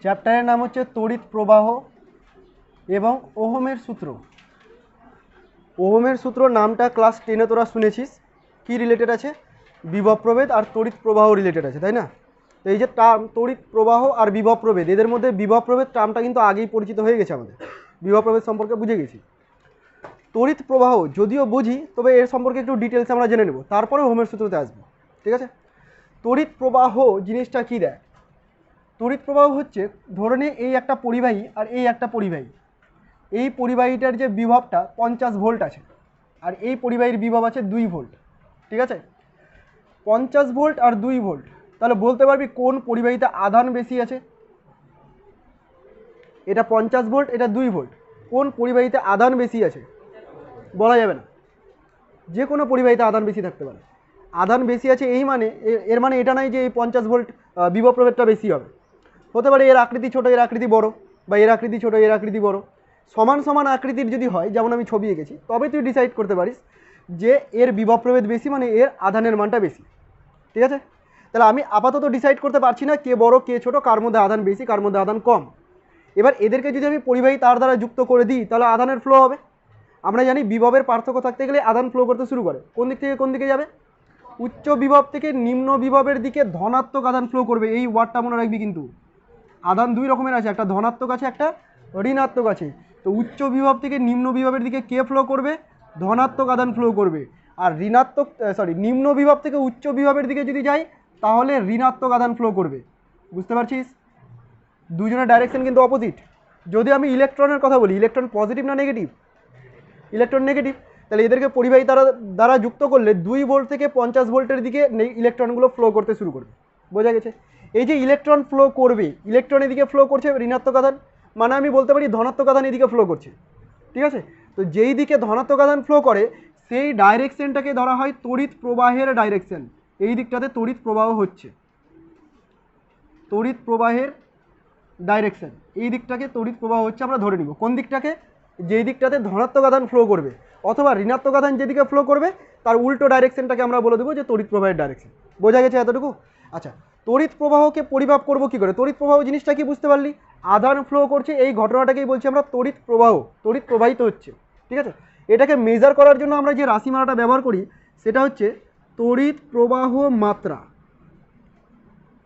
চ্যাপ্টারের নাম হচ্ছে তড়িৎ প্রবাহ এবং ওহমের সূত্র। ওহমের সূত্র নামটা ক্লাস 10-এ তোরা শুনেছিস। কি রিলেটেড আছে? বিভব প্রভেদ আর তড়িৎ প্রবাহ রিলেটেড আছে, তাই না? তো এই যে টার্ম তড়িৎ প্রবাহ আর বিভব প্রভেদ, এদের মধ্যে বিভব প্রভেদ টার্মটা কিন্তু আগেই পরিচিত হয়ে গেছে আমাদের, বিভব প্রভেদ সম্পর্কে বুঝে গেছি। তড়িৎ প্রবাহ যদিও বুঝি, তবে এর সম্পর্কে একটু ডিটেলসে আমরা জেনে নেব, তারপরে ওহমের সূত্রতে আসবো, ঠিক আছে? তড়িৎ প্রবাহ জিনিসটা কী দেয়? তড়িৎ প্রবাহ হচ্ছে, ধরে নে এই একটা পরিবাহী আর এই একটা পরিবাহী, এই পরিবাহীটার যে বিভবটা 50 ভোল্ট আছে আর এই পরিবাহীর বিভব আছে 2 ভোল্ট, ঠিক আছে? 50 ভোল্ট আর 2 ভোল্ট, তাহলে বলতে পারবি কোন পরিবাহীতে আধান বেশি আছে? এটা 50 ভোল্ট, এটা 2 ভোল্ট, কোন পরিবাহীতে আধান বেশি আছে? বলা যাবে না, যে কোনো পরিবাহীতে আধান বেশি থাকতে পারে। আধান বেশি আছে এই মানে, এর মানে এটা নাই যে এই 50 ভোল্ট বিভব প্রভেদটা বেশি হবে। হতে পারে এর আকৃতি ছোট, এর আকৃতি বড়, বা এর আকৃতি ছোট, এর আকৃতি বড়। সমান সমান আকৃতির যদি হয়, যেমন আমি ছবি এঁকেছি, তবে তুই ডিসাইড করতে পারিস যে এর বিভব প্রভেদ বেশি মানে এর আধানের মানটা বেশি, ঠিক আছে? তাহলে আমি আপাতত ডিসাইড করতে পারছি না কে বড় কে ছোট, কার মধ্যে আধান বেশি কার মধ্যে আধান কম। এবার এদেরকে যদি আমি পরিবাহী তার দ্বারা যুক্ত করে দিই, তাহলে আধানের ফ্লো হবে। আমরা জানি বিভবের পার্থক্য থাকতে গেলে আধান ফ্লো করতে শুরু করে কোন দিক থেকে কোন দিকে যাবে? উচ্চ বিভব থেকে নিম্ন বিভবের দিকে ধনাত্মক আধান ফ্লো করবে। এই ওয়ার্ডটা মনে রাখবি কিন্তু। আধান দুই রকমের আছে, একটা ধনাত্মক আছে, একটা ঋণাত্মক আছে। তো উচ্চ বিভব থেকে নিম্ন বিভবের দিকে কে ফ্লো করবে? ধনাত্মক আধান ফ্লো করবে। আর নিম্ন বিভব থেকে উচ্চ বিভবের দিকে যদি যাই, তাহলে ঋণাত্মক আধান ফ্লো করবে। বুঝতে পারছিস? দুজনের ডাইরেকশন কিন্তু অপোজিট। যদি আমি ইলেকট্রনের কথা বলি, ইলেকট্রন পজিটিভ না নেগেটিভ? Electron negative. তাহলে এদেরকে পরিবাহী দ্বারা যুক্ত করলে 2 ভোল্ট থেকে 50 ভোল্টের দিকে ইলেকট্রনগুলো ফ্লো করতে শুরু করবে। বোঝা গেছে? এই যে ইলেকট্রন ফ্লো করবে, ইলেকট্রন এদিকে ফ্লো করছে ঋণাত্মক আধান, মানে আমি বলতে পারি ধনাত্মক আধান এদিকে ফ্লো করছে, ঠিক আছে? তো যেই দিকে ধনাত্মক আধান ফ্লো করে, সেই ডাইরেকশনটাকে ধরা হয় তড়িৎ প্রবাহের ডাইরেকশন। এই দিকটাতে তড়িৎ প্রবাহ হচ্ছে, তড়িৎ প্রবাহের ডাইরেকশন, এই দিকটাকে তড়িৎ প্রবাহ হচ্ছে। আমরা ধরে নিব কোন দিকটাকে? যেই দিকটাতে ধনাত্মক আধান ফ্লো করবে অথবা ঋণাত্মক আধান যেদিকে ফ্লো করবে, তার উল্টো ডাইরেকশনটাকে আমরা বলে দেবো যে তড়িৎ প্রবাহের ডাইরেকশন। বোঝা গেছে এতটুকু? আচ্ছা, তড়িৎ প্রবাহকে পরিমাপ করব কি করে? তড়িৎ প্রবাহ জিনিসটা কি বুঝতে পারলি? আধান ফ্লো করছে, এই ঘটনাটাকেই বলছি আমরা তড়িৎ প্রবাহ, তড়িৎ প্রবাহিত হচ্ছে, ঠিক আছে? এটাকে মেজার করার জন্য আমরা যে রাশিমালাটা ব্যবহার করি, সেটা হচ্ছে তড়িৎ প্রবাহ মাত্রা।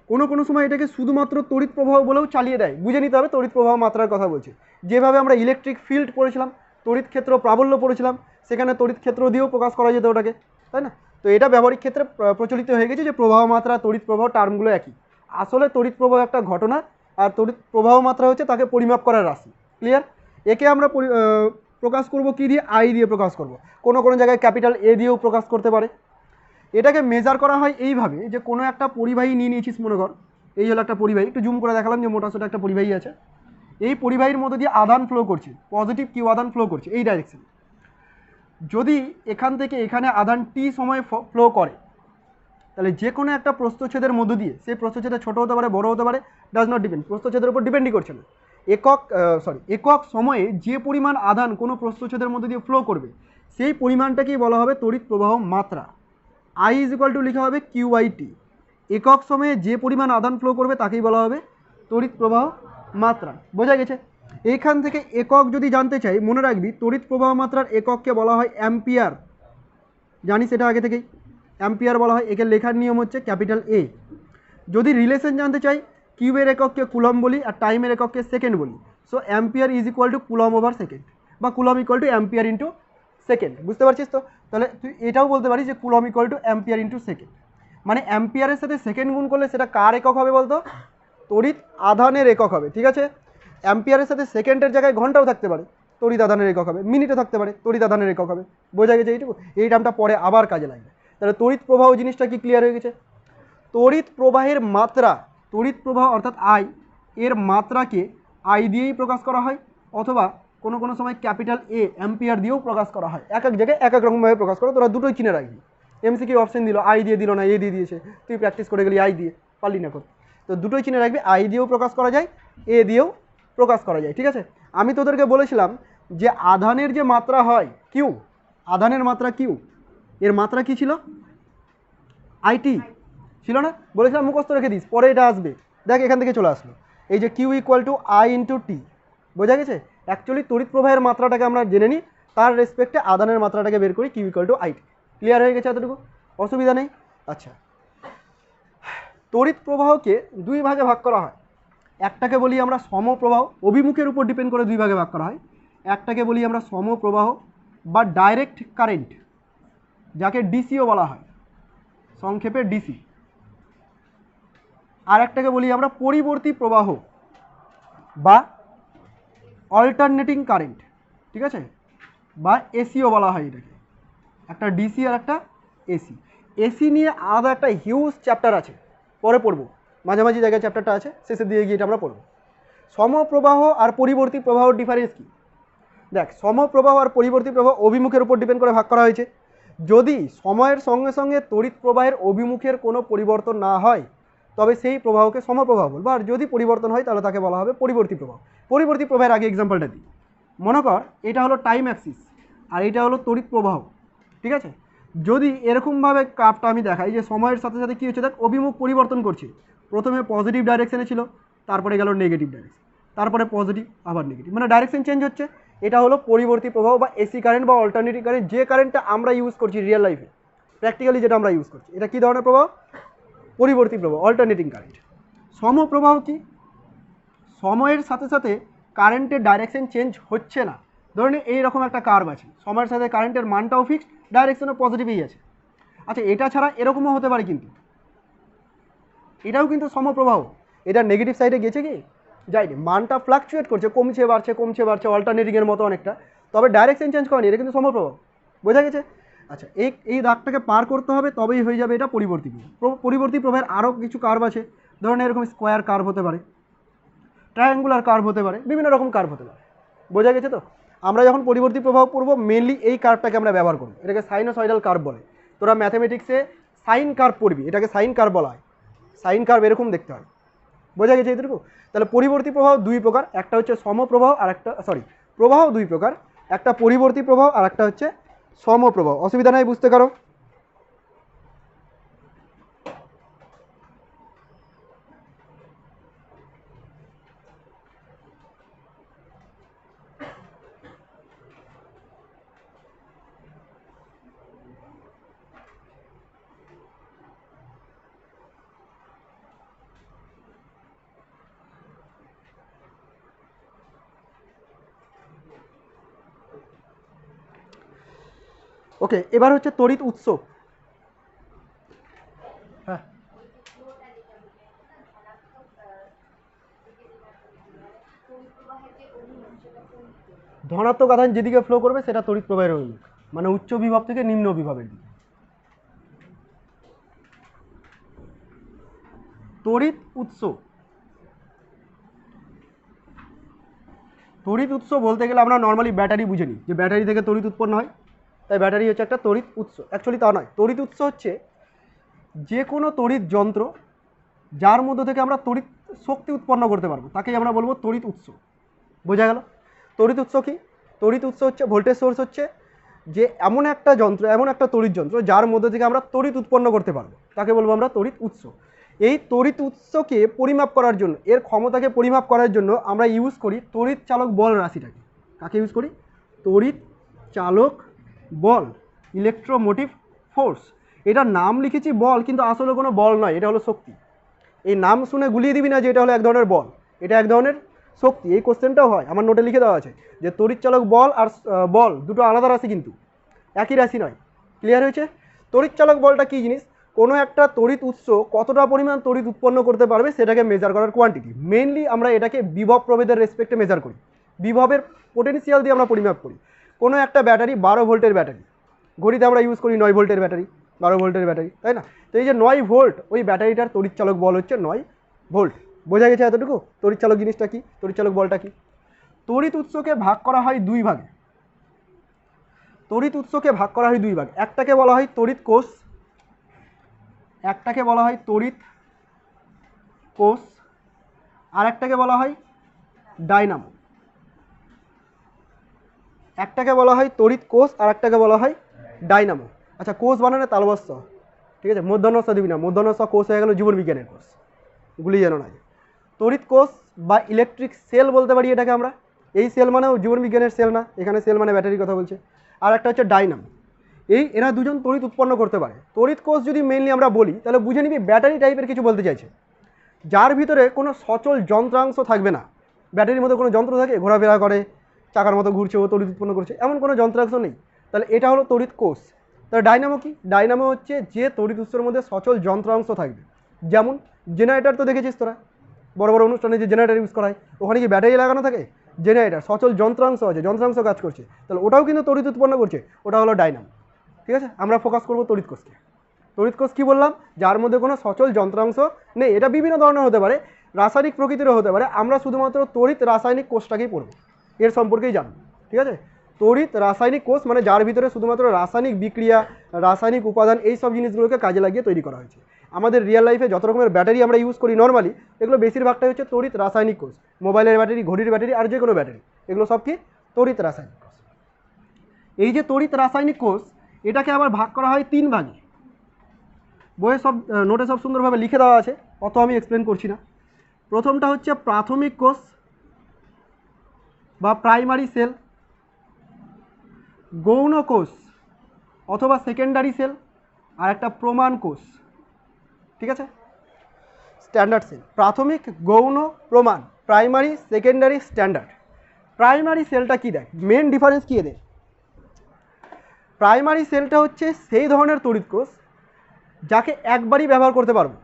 কোনো সময় এটাকে শুধুমাত্র তড়িৎ প্রবাহ বলেও চালিয়ে দেয়। বুঝে নিতে হবে তড়িৎ প্রবাহ মাত্রার কথা বলছে। যেভাবে আমরা ইলেকট্রিক ফিল্ড পড়েছিলাম, তড়িৎ ক্ষেত্র প্রাবল্য পড়েছিলাম, সেখানে তড়িৎ ক্ষেত্র দিয়েও প্রকাশ করা যেত ওটাকে, তাই না? তো এটা ব্যবহারিক ক্ষেত্রে প্রচলিত হয়ে গেছে যে প্রবাহ মাত্রা তড়িৎ প্রবাহ টার্মগুলো একই। আসলে তড়িৎ প্রবাহ একটা ঘটনা, আর তড়িৎ প্রবাহ মাত্রা হচ্ছে তাকে পরিমাপ করার রাশি। ক্লিয়ার? একে আমরা প্রকাশ করব কি দিয়ে? আই দিয়ে প্রকাশ করব। কোনো জায়গায় ক্যাপিটাল এ দিয়েও প্রকাশ করতে পারে। এটাকে মেজার করা হয় এইভাবে যে কোনো একটা পরিবাহী নিয়ে নিয়েছিস, মনে কর এই হলো একটা পরিবাহী, একটু জুম করে দেখালাম যে মোটা সোটা একটা পরিবাহী আছে। এই পরিবাহীর মধ্যে দিয়ে আধান ফ্লো করছে, পজিটিভ কিউ আধান ফ্লো করছে এই ডাইরেকশন। যদি এখান থেকে এখানে আধান টি সময় ফ্লো করে, তাহলে যে কোনো একটা প্রস্থচ্ছেদের মধ্য দিয়ে, সেই প্রস্থচ্ছেদে ছোটো হতে পারে বড় হতে পারে, ডাজ নট ডিপেন্ড, প্রস্থচ্ছেদের উপর ডিপেন্ডই করছে না। একক সময়ে যে পরিমাণ আধান কোনো প্রস্থচ্ছেদের মধ্যে দিয়ে ফ্লো করবে, সেই পরিমাণটাকেই বলা হবে তড়িৎ প্রবাহ মাত্রা। আই ইজ ইকুয়াল টু লিখা হবে কিউ বাই টি। একক সময়ে যে পরিমাণ আধান ফ্লো করবে তাকেই বলা হবে তড়িৎ প্রবাহ মাত্রা। বোঝা গেছে? এইখান থেকে একক যদি জানতে চাই, মনে রাখবি তড়িৎ প্রবাহ মাত্রার একককে বলা হয় অ্যাম্পিয়ার। জানিস এটা আগে থেকেই, অ্যাম্পিয়ার বলা হয়। একে লেখার নিয়ম হচ্ছে ক্যাপিটাল এ। যদি রিলেশন জানতে চাই, কিউবের একককে কুলম বলি আর টাইমের একককে সেকেন্ড বলি। So ampere is equal to coulomb over second, বা coulomb equal to ampere into second. বুঝতে পারছিস তো? তাহলে তুই এটাও বলতে পারিস যে coulomb equal to ampere into second. মানে অ্যাম্পিয়ারের সাথে সেকেন্ড গুণ করলে সেটা কার একক হবে বলতো? তড়িৎ আধানের একক হবে, ঠিক আছে? অ্যাম্পিয়ারের সাথে সেকেন্ডের জায়গায় ঘন্টাও থাকতে পারে, তড়িৎ আধানের একক হবে। মিনিটে থাকতে পারে, তড়িৎ আধানের একক হবে। বোঝা গেছে এইটুকু? এই টার্মটা পরে আবার কাজে লাগবে। তাহলে তড়িৎ প্রবাহ জিনিসটা কি ক্লিয়ার হয়ে গেছে? তড়িৎ প্রবাহের মাত্রা, তড়িৎ প্রবাহ অর্থাৎ আই, এর মাত্রাকে আই দিয়েই প্রকাশ করা হয়, অথবা কোনো সময় ক্যাপিটাল এ অ্যাম্পিয়ার দিয়েও প্রকাশ করা হয়। এক জায়গায় এক রকমভাবে প্রকাশ করো, তোরা দুটোই চিনে রাখবি। এমসিকিউ অপশন দিল, আই দিয়ে দিল না এ দিয়ে দিয়েছে, তুই প্র্যাকটিস করে গেলি আই দিয়ে, পারলি না করতে। তো দুটোই চিনে রাখবি, আই দিয়েও প্রকাশ করা যায়, এ দিয়েও প্রকাশ করা যায়, ঠিক আছে? আমি তোদেরকে বলেছিলাম যে আধানের যে মাত্রা হয় কিউ, আধানের মাত্রা কিউ, এর মাত্রা কি ছিল? আইটি ছিল না? বলেছিলাম মুখস্থ রেখে দিস, পরে এটা আসবে। দেখ এখান থেকে চলে আসলো। এই যে Q equal to I into T, বোঝা গেছে? অ্যাকচুয়ালি তড়িৎ প্রবাহের মাত্রাটাকে আমরা জেনে নিই, তার রেসপেক্টে আদানের মাত্রাটাকে বের করি, Q equal to I T. Clear হয়ে গেছে এতটুকু? অসুবিধা নেই। আচ্ছা, তড়িৎ প্রবাহকে দুই ভাগে ভাগ করা হয়। একটাকে বলি আমরা সমপ্রবাহ, অভিমুখের উপর ডিপেন্ড করে দুই ভাগে ভাগ করা হয়। একটাকে বলি আমরা সমপ্রবাহ বা ডাইরেক্ট কারেন্ট, যাকে ডিসিও বলা হয়, সংক্ষেপে ডিসি। আর একটাকে বলি আমরা পরিবর্তী প্রবাহ বা অল্টারনেটিং কারেন্ট, ঠিক আছে, বা এসিও বলা হয় এটাকে। একটা ডিসি আর একটা এসি। এসি নিয়ে আলাদা একটা হিউজ চ্যাপ্টার আছে, পরে পড়বো, মাঝামাঝি জায়গায় চ্যাপ্টারটা আছে, শেষের দিকে গিয়ে এটা আমরা পড়বো। সমপ্রবাহ আর পরিবর্তী প্রবাহর ডিফারেন্স কী? দেখ, সমপ্রবাহ আর পরিবর্তী প্রবাহ অভিমুখের উপর ডিপেন্ড করে ভাগ করা হয়েছে। যদি সময়ের সঙ্গে সঙ্গে তড়িৎ প্রবাহের অভিমুখের কোনো পরিবর্তন না হয় তবে সেই প্রবাহকে সমপ্রবাহ বলবো, আর যদি পরিবর্তন হয় তাহলে তাকে বলা হবে পরিবর্তী প্রবাহ। পরিবর্তী প্রবাহের আগে এক্সাম্পলটা দিই। মনে কর এটা হলো টাইম অ্যাক্সিস আর এটা হলো তড়িৎ প্রবাহ, ঠিক আছে? যদি এরকমভাবে কাপটা আমি দেখাই যে সময়ের সাথে সাথে কী হচ্ছে, দেখ অভিমুখ পরিবর্তন করছে। প্রথমে পজিটিভ ডাইরেকশনে ছিল, তারপরে গেল নেগেটিভ ডাইরেকশন, তারপরে পজিটিভ আবার নেগেটিভ, মানে ডাইরেকশন চেঞ্জ হচ্ছে। এটা হলো পরিবর্তী প্রবাহ বা এসি কারেন্ট বা অল্টারনেটিভ কারেন্ট, যে কারেন্টটা আমরা ইউজ করছি রিয়েল লাইফে, প্র্যাকটিক্যালি যেটা আমরা ইউজ করছি। এটা কী ধরনের প্রবাহ? পরিবর্তী প্রবাহ, অল্টারনেটিং কারেন্ট। সমপ্রবাহ কি? সময়ের সাথে সাথে কারেন্টের ডাইরেকশন চেঞ্জ হচ্ছে না। ধরুন এইরকম একটা কার্ভ আছে, সময়ের সাথে কারেন্টের মানটাও ফিক্সড, ডাইরেকশনও পজিটিভই আছে। আচ্ছা, এটা ছাড়া এরকমও হতে পারে, কিন্তু এটাও কিন্তু সমপ্রবাহ। এটা নেগেটিভ সাইডে গেছে কি? যায়নি, মানটা ফ্লাকচুয়েট করছে, কমছে বাড়ছে কমছে বাড়ছে, অল্টারনেটিংয়ের মতো অনেকটা, তবে ডাইরেকশন চেঞ্জ করেনি, এটা কিন্তু সমপ্রবাহ। বোঝা গেছে? আচ্ছা, এই দাগটাকে পার করতে হবে, তবেই হয়ে যাবে এটা পরিবর্তী প্রবাহ। পরিবর্তী প্রবাহের আরও কিছু কার্ভ আছে, ধরুন এরকম স্কোয়ার কার্ভ হতে পারে, ট্রায়াঙ্গুলার কার্ভ হতে পারে, বিভিন্ন রকম কার্ভ হতে পারে। বোঝা গেছে তো? আমরা যখন পরিবর্তী প্রবাহ পড়বো মেনলি এই কার্ভটাকে আমরা ব্যবহার করব, এটাকে সাইনোসয়েডাল কার্ভ বলে। তোরা ম্যাথামেটিক্সে সাইন কার্ভ পড়বি, এটাকে সাইন কার্ভ বলা হয়। সাইন কার্ভ এরকম দেখতে হয়। বোঝা গেছে এটুকু? তাহলে পরিবর্তী প্রবাহ দুই প্রকার, একটা হচ্ছে সমপ্রবাহ আর একটা প্রবাহ দুই প্রকার, একটা পরিবর্তী প্রবাহ আর একটা হচ্ছে সমপ্রবাহ। অসুবিধা নাই, বুঝতে পারো? ওকে, এবার হচ্ছে তড়িৎ উৎস। হ্যাঁ, ধনাত্মক আধান যেদিকে ফ্লো করবে সেটা তড়িৎ প্রবাহের অভিমুখ, মানে উচ্চ বিভব থেকে নিম্ন বিভবের দিকে। তড়িৎ উৎস, তড়িৎ উৎস বলতে গেলে আমরা নর্মালি ব্যাটারি বুঝে নিই, যে ব্যাটারি থেকে তড়িৎ উৎপন্ন হয়, তাই ব্যাটারি হচ্ছে একটা তড়িৎ উৎস। অ্যাকচুয়ালি তা নয়, তড়িৎ উৎস হচ্ছে যে কোনো তড়িৎ যন্ত্র যার মধ্য থেকে আমরা তড়িৎ শক্তি উৎপন্ন করতে পারবো, তাকেই আমরা বলবো তড়িৎ উৎস। বোঝা গেল? তড়িৎ উৎস কি? তড়িৎ উৎস হচ্ছে ভোল্টেজ সোর্স, হচ্ছে যে এমন একটা যন্ত্র, এমন একটা তড়িৎ যন্ত্র যার মধ্যে থেকে আমরা তড়িৎ উৎপন্ন করতে পারবো, তাকে বলবো আমরা তড়িৎ উৎস। এই তড়িৎ উৎসকে পরিমাপ করার জন্য, এর ক্ষমতাকে পরিমাপ করার জন্য আমরা ইউজ করি তড়িৎ চালক বল রাশিটাকে। কাকে ইউজ করি? তড়িৎ চালক বল, ইলেকট্রোমোটিভ ফোর্স। এটার নাম লিখেছি বল, কিন্তু আসলে কোনো বল নয়, এটা হলো শক্তি। এই নাম শুনে গুলিয়ে দিবি না যে এটা হলো এক ধরনের বল, এটা এক ধরনের শক্তি। এই কোশ্চেনটাও হয়, আমার নোটে লিখে দেওয়া আছে যে তড়িৎচালক বল আর বল দুটো আলাদা রাশি, কিন্তু একই রাশি নয়। ক্লিয়ার হয়েছে? তড়িৎচালক বলটা কী জিনিস? কোনো একটা তড়িৎ উৎস কতটা পরিমাণ তড়িৎ উৎপন্ন করতে পারবে সেটাকে মেজার করার কোয়ান্টিটি। মেনলি আমরা এটাকে বিভব প্রভেদের রেসপেক্টে মেজার করি, বিভবের পোটেনশিয়াল দিয়ে আমরা পরিমাপ করি। কোনো একটা ব্যাটারি 12 ভোল্টের ব্যাটারি, ঘড়িতে আমরা ইউজ করি 9 ভোল্টের ব্যাটারি, 12 ভোল্টের ব্যাটারি, তাই না? তো এই যে 9 ভোল্ট, ওই ব্যাটারিটার তড়িৎচালক বল হচ্ছে 9 ভোল্ট। বোঝা গেছে এতটুকু? তড়িৎচালক জিনিসটা কি, তড়িৎচালক বলটা কি? তড়িৎ উৎসকে ভাগ করা হয় দুই ভাগে। তড়িৎ উৎসকে ভাগ করা হয় দুই ভাগ, একটাকে বলা হয় তড়িৎ কোষ, একটাকে বলা হয় তড়িৎ কোষ, আর একটাকে বলা হয় ডাইনামো। একটাকে বলা হয় তড়িৎ কোষ আর একটাকে বলা হয় ডাইনামো। আচ্ছা, কোষ বানানে তালবস্ত, ঠিক আছে, মূর্ধন্য স দিবি না, মূর্ধন্য স কোষ হয়ে গেল জীবন বিজ্ঞানের কোষ, গুলি যেন না। তড়িৎ কোষ বা ইলেকট্রিক সেল বলতে পারি এটাকে আমরা। এই সেল মানেও জীবন বিজ্ঞানের সেল না, এখানে সেল মানে ব্যাটারির কথা বলছে। আর একটা হচ্ছে ডাইনামো। এরা দুজন তড়িৎ উৎপন্ন করতে পারে। তড়িৎ কোষ যদি মেইনলি আমরা বলি তাহলে বুঝে নিবি ব্যাটারি টাইপের কিছু বলতে চাইছে, যার ভিতরে কোনো সচল যন্ত্রাংশ থাকবে না। ব্যাটারির মধ্যে কোনো যন্ত্র থাকে, ঘোরাফেরা করে, চাকার মতো ঘুরছে, ও তড়িৎ উৎপন্ন করছে, এমন কোনো যন্ত্রাংশ নেই। তাহলে এটা হলো তড়িৎ কোষ। তাহলে ডাইনামো কি? ডাইনামো হচ্ছে যে তড়িৎ উৎসের মধ্যে সচল যন্ত্রাংশ থাকবে। যেমন জেনারেটর তো দেখেছিস তোরা, বড় বড় অনুষ্ঠানে যে জেনারেটর ইউজ করা হয়, ওখানে কি ব্যাটারি লাগানো থাকে? জেনারেটর, সচল যন্ত্রাংশ আছে, যন্ত্রাংশ কাজ করছে, তাহলে ওটাও কিন্তু তড়িৎ উৎপন্ন করছে, ওটা হলো ডাইনামো। ঠিক আছে, আমরা ফোকাস করবো তড়িৎ কোষকে। তড়িৎ কোষ কী বললাম? যার মধ্যে কোনো সচল যন্ত্রাংশ নেই। এটা বিভিন্ন ধরনের হতে পারে, রাসায়নিক প্রকৃতিরও হতে পারে। আমরা শুধুমাত্র তড়িৎ রাসায়নিক কোষটাকেই পড়ব, এর সম্পর্কেই জানব। ঠিক আছে, তড়িৎ রাসায়নিক কোষ মানে যার ভিতরে শুধুমাত্র রাসায়নিক বিক্রিয়া, রাসায়নিক উপাদান, এই সব জিনিসগুলোকে কাজে লাগিয়ে তৈরি করা হয়েছে। আমাদের রিয়েল লাইফে যত রকমের ব্যাটারি আমরা ইউজ করি নর্মালি, এগুলো বেশিরভাগটাই হচ্ছে তড়িৎ রাসায়নিক কোষ। মোবাইলের ব্যাটারি, ঘড়ির ব্যাটারি, আর যে কোনো ব্যাটারি, এগুলো সব কি? তড়িৎ রাসায়নিক কোষ। এই যে তড়িৎ রাসায়নিক কোষ, এটাকে আবার ভাগ করা হয় 3 ভাগে। বইয়ে সব নোটে সব সুন্দরভাবে লিখে দেওয়া আছে, অত আমি এক্সপ্লেন করছি না। প্রথমটা হচ্ছে প্রাথমিক কোষ বা প্রাইমারি সেল, গৌণ কোষ অথবা সেকেন্ডারি সেল, আর একটা প্রমাণ কোষ। ঠিক আছে, স্ট্যান্ডার্ড সেল। প্রাথমিক, গৌণ, প্রমাণ, প্রাইমারি, সেকেন্ডারি, স্ট্যান্ডার্ড। প্রাইমারি সেলটা কি দেয়, মেন ডিফারেন্স কি এদের? প্রাইমারি সেলটা হচ্ছে সেই ধরনের তড়িৎ কোষ যাকে একবারই ব্যবহার করতে পারবো,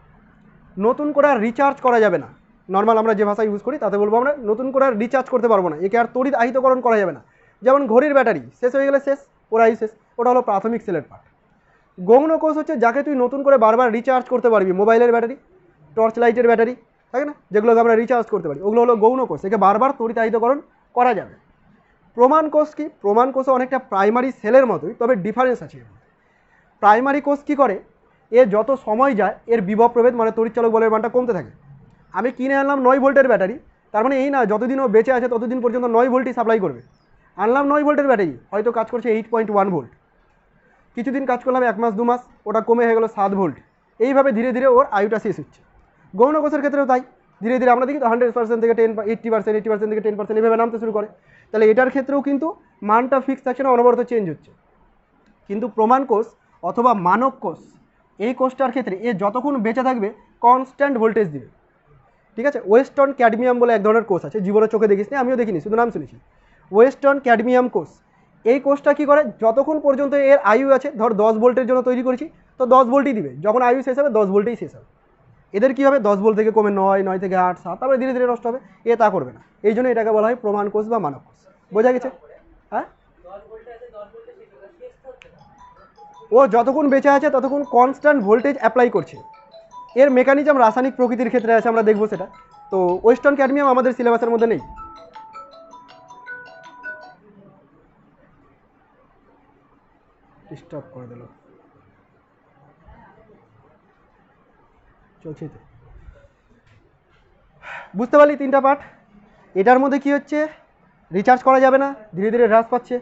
নতুন করে আর রিচার্জ করা যাবে না। নর্মাল আমরা যে ভাষা ইউজ করি তাতে বলবো আমরা নতুন করে আর রিচার্জ করতে পারবো না, একে আর তড়িৎ আহিতকরণ করা যাবে না। যেমন ঘড়ির ব্যাটারি শেষ হয়ে গেলে শেষ, ওর আয়ু শেষ, ওটা হলো প্রাথমিক সেলের পার্ট। গৌণ কোষ হচ্ছে যাকে তুই নতুন করে বারবার রিচার্জ করতে পারবি, মোবাইলের ব্যাটারি, টর্চ লাইটের ব্যাটারি থাকে না, যেগুলোকে আমরা রিচার্জ করতে পারি, ওগুলো হলো গৌণ কোষ, একে বারবার তড়িৎ আহিতকরণ করা যাবে। প্রমাণ কোষ কি? প্রমাণ কোষও অনেকটা প্রাইমারি সেলের মতোই, তবে ডিফারেন্স আছে। প্রাইমারি কোষ কী করে, এ যত সময় যায় এর বিভব প্রভেদ মানে তড়িৎচালক বলের মানটা কমতে থাকে। আমি কিনে আনলাম 9 ভোল্টের ব্যাটারি, তার মানে এই না যতদিন ও বেঁচে আছে ততদিন পর্যন্ত 9 ভোল্টই সাপ্লাই করবে। আনলাম 9 ভোল্টের ব্যাটারি, হয়তো কাজ করছে 8.1 ভোল্ট, কিছুদিন কাজ করলাম 1 মাস 2 মাস, ওটা কমে হয়ে গেল 7 ভোল্ট। এইভাবে ধীরে ধীরে ওর আয়ুটা শেষ হচ্ছে। গৌণ কোষের ক্ষেত্রেও তাই, ধীরে ধীরে আমরা দেখি তো 100% থেকে 80%, 80% থেকে 10% এভাবে নামতে শুরু করে। তাহলে এটার ক্ষেত্রেও কিন্তু মানটা ফিক্স থাকছে না, অনবরত চেঞ্জ হচ্ছে। কিন্তু প্রমাণ কোষ অথবা মানক কোষ, এই কোষটার ক্ষেত্রে এ যতক্ষণ বেঁচে থাকবে কনস্ট্যান্ট ভোল্টেজ দিবে। ঠিক আছে, ওয়েস্টার্ন ক্যাডমিয়াম বলে এক ধরনের কোষ আছে, জীবনে চোখে দেখিস নি, আমিও দেখিনি, শুধু নাম শুনেছি। ওয়েস্টার্ন ক্যাডমিয়াম কোষ, এই কোষটা কী করে, যতক্ষণ পর্যন্ত এর আয়ু আছে, ধর 10 ভোল্টের জন্য তৈরি করেছি, তো 10 ভোল্টই দিবে, যখন আয়ু শেষ হবে 10 ভোল্টেই শেষ হবে। এদের কী হবে, 10 ভোল্ট থেকে কমে 9, 9 থেকে 8, 7, তারপরে ধীরে ধীরে নষ্ট হবে, এ তা করবে না। এই জন্য এটাকে বলা হয় প্রমাণ কোষ বা মানক কোষ। বোঝা গেছে? হ্যাঁ, ও যতক্ষণ বেঁচে আছে ততক্ষণ কনস্ট্যান্ট ভোল্টেজ অ্যাপ্লাই করছে। এর মেকানিজম রাসায়নিক প্রকৃতির ক্ষেত্রে আছে, আমরা দেখবো সেটা। তো ওয়েস্টার্ন ক্যাডমিয়াম আমাদের সিলেবাসের মধ্যে নেই। ডিস্টার্ব করে দিল, চলছে তো। বুঝতে পারলি 3টা পার্ট? এটার মধ্যে কি হচ্ছে, রিচার্জ করা যাবে না, ধীরে ধীরে হ্রাস পাচ্ছে,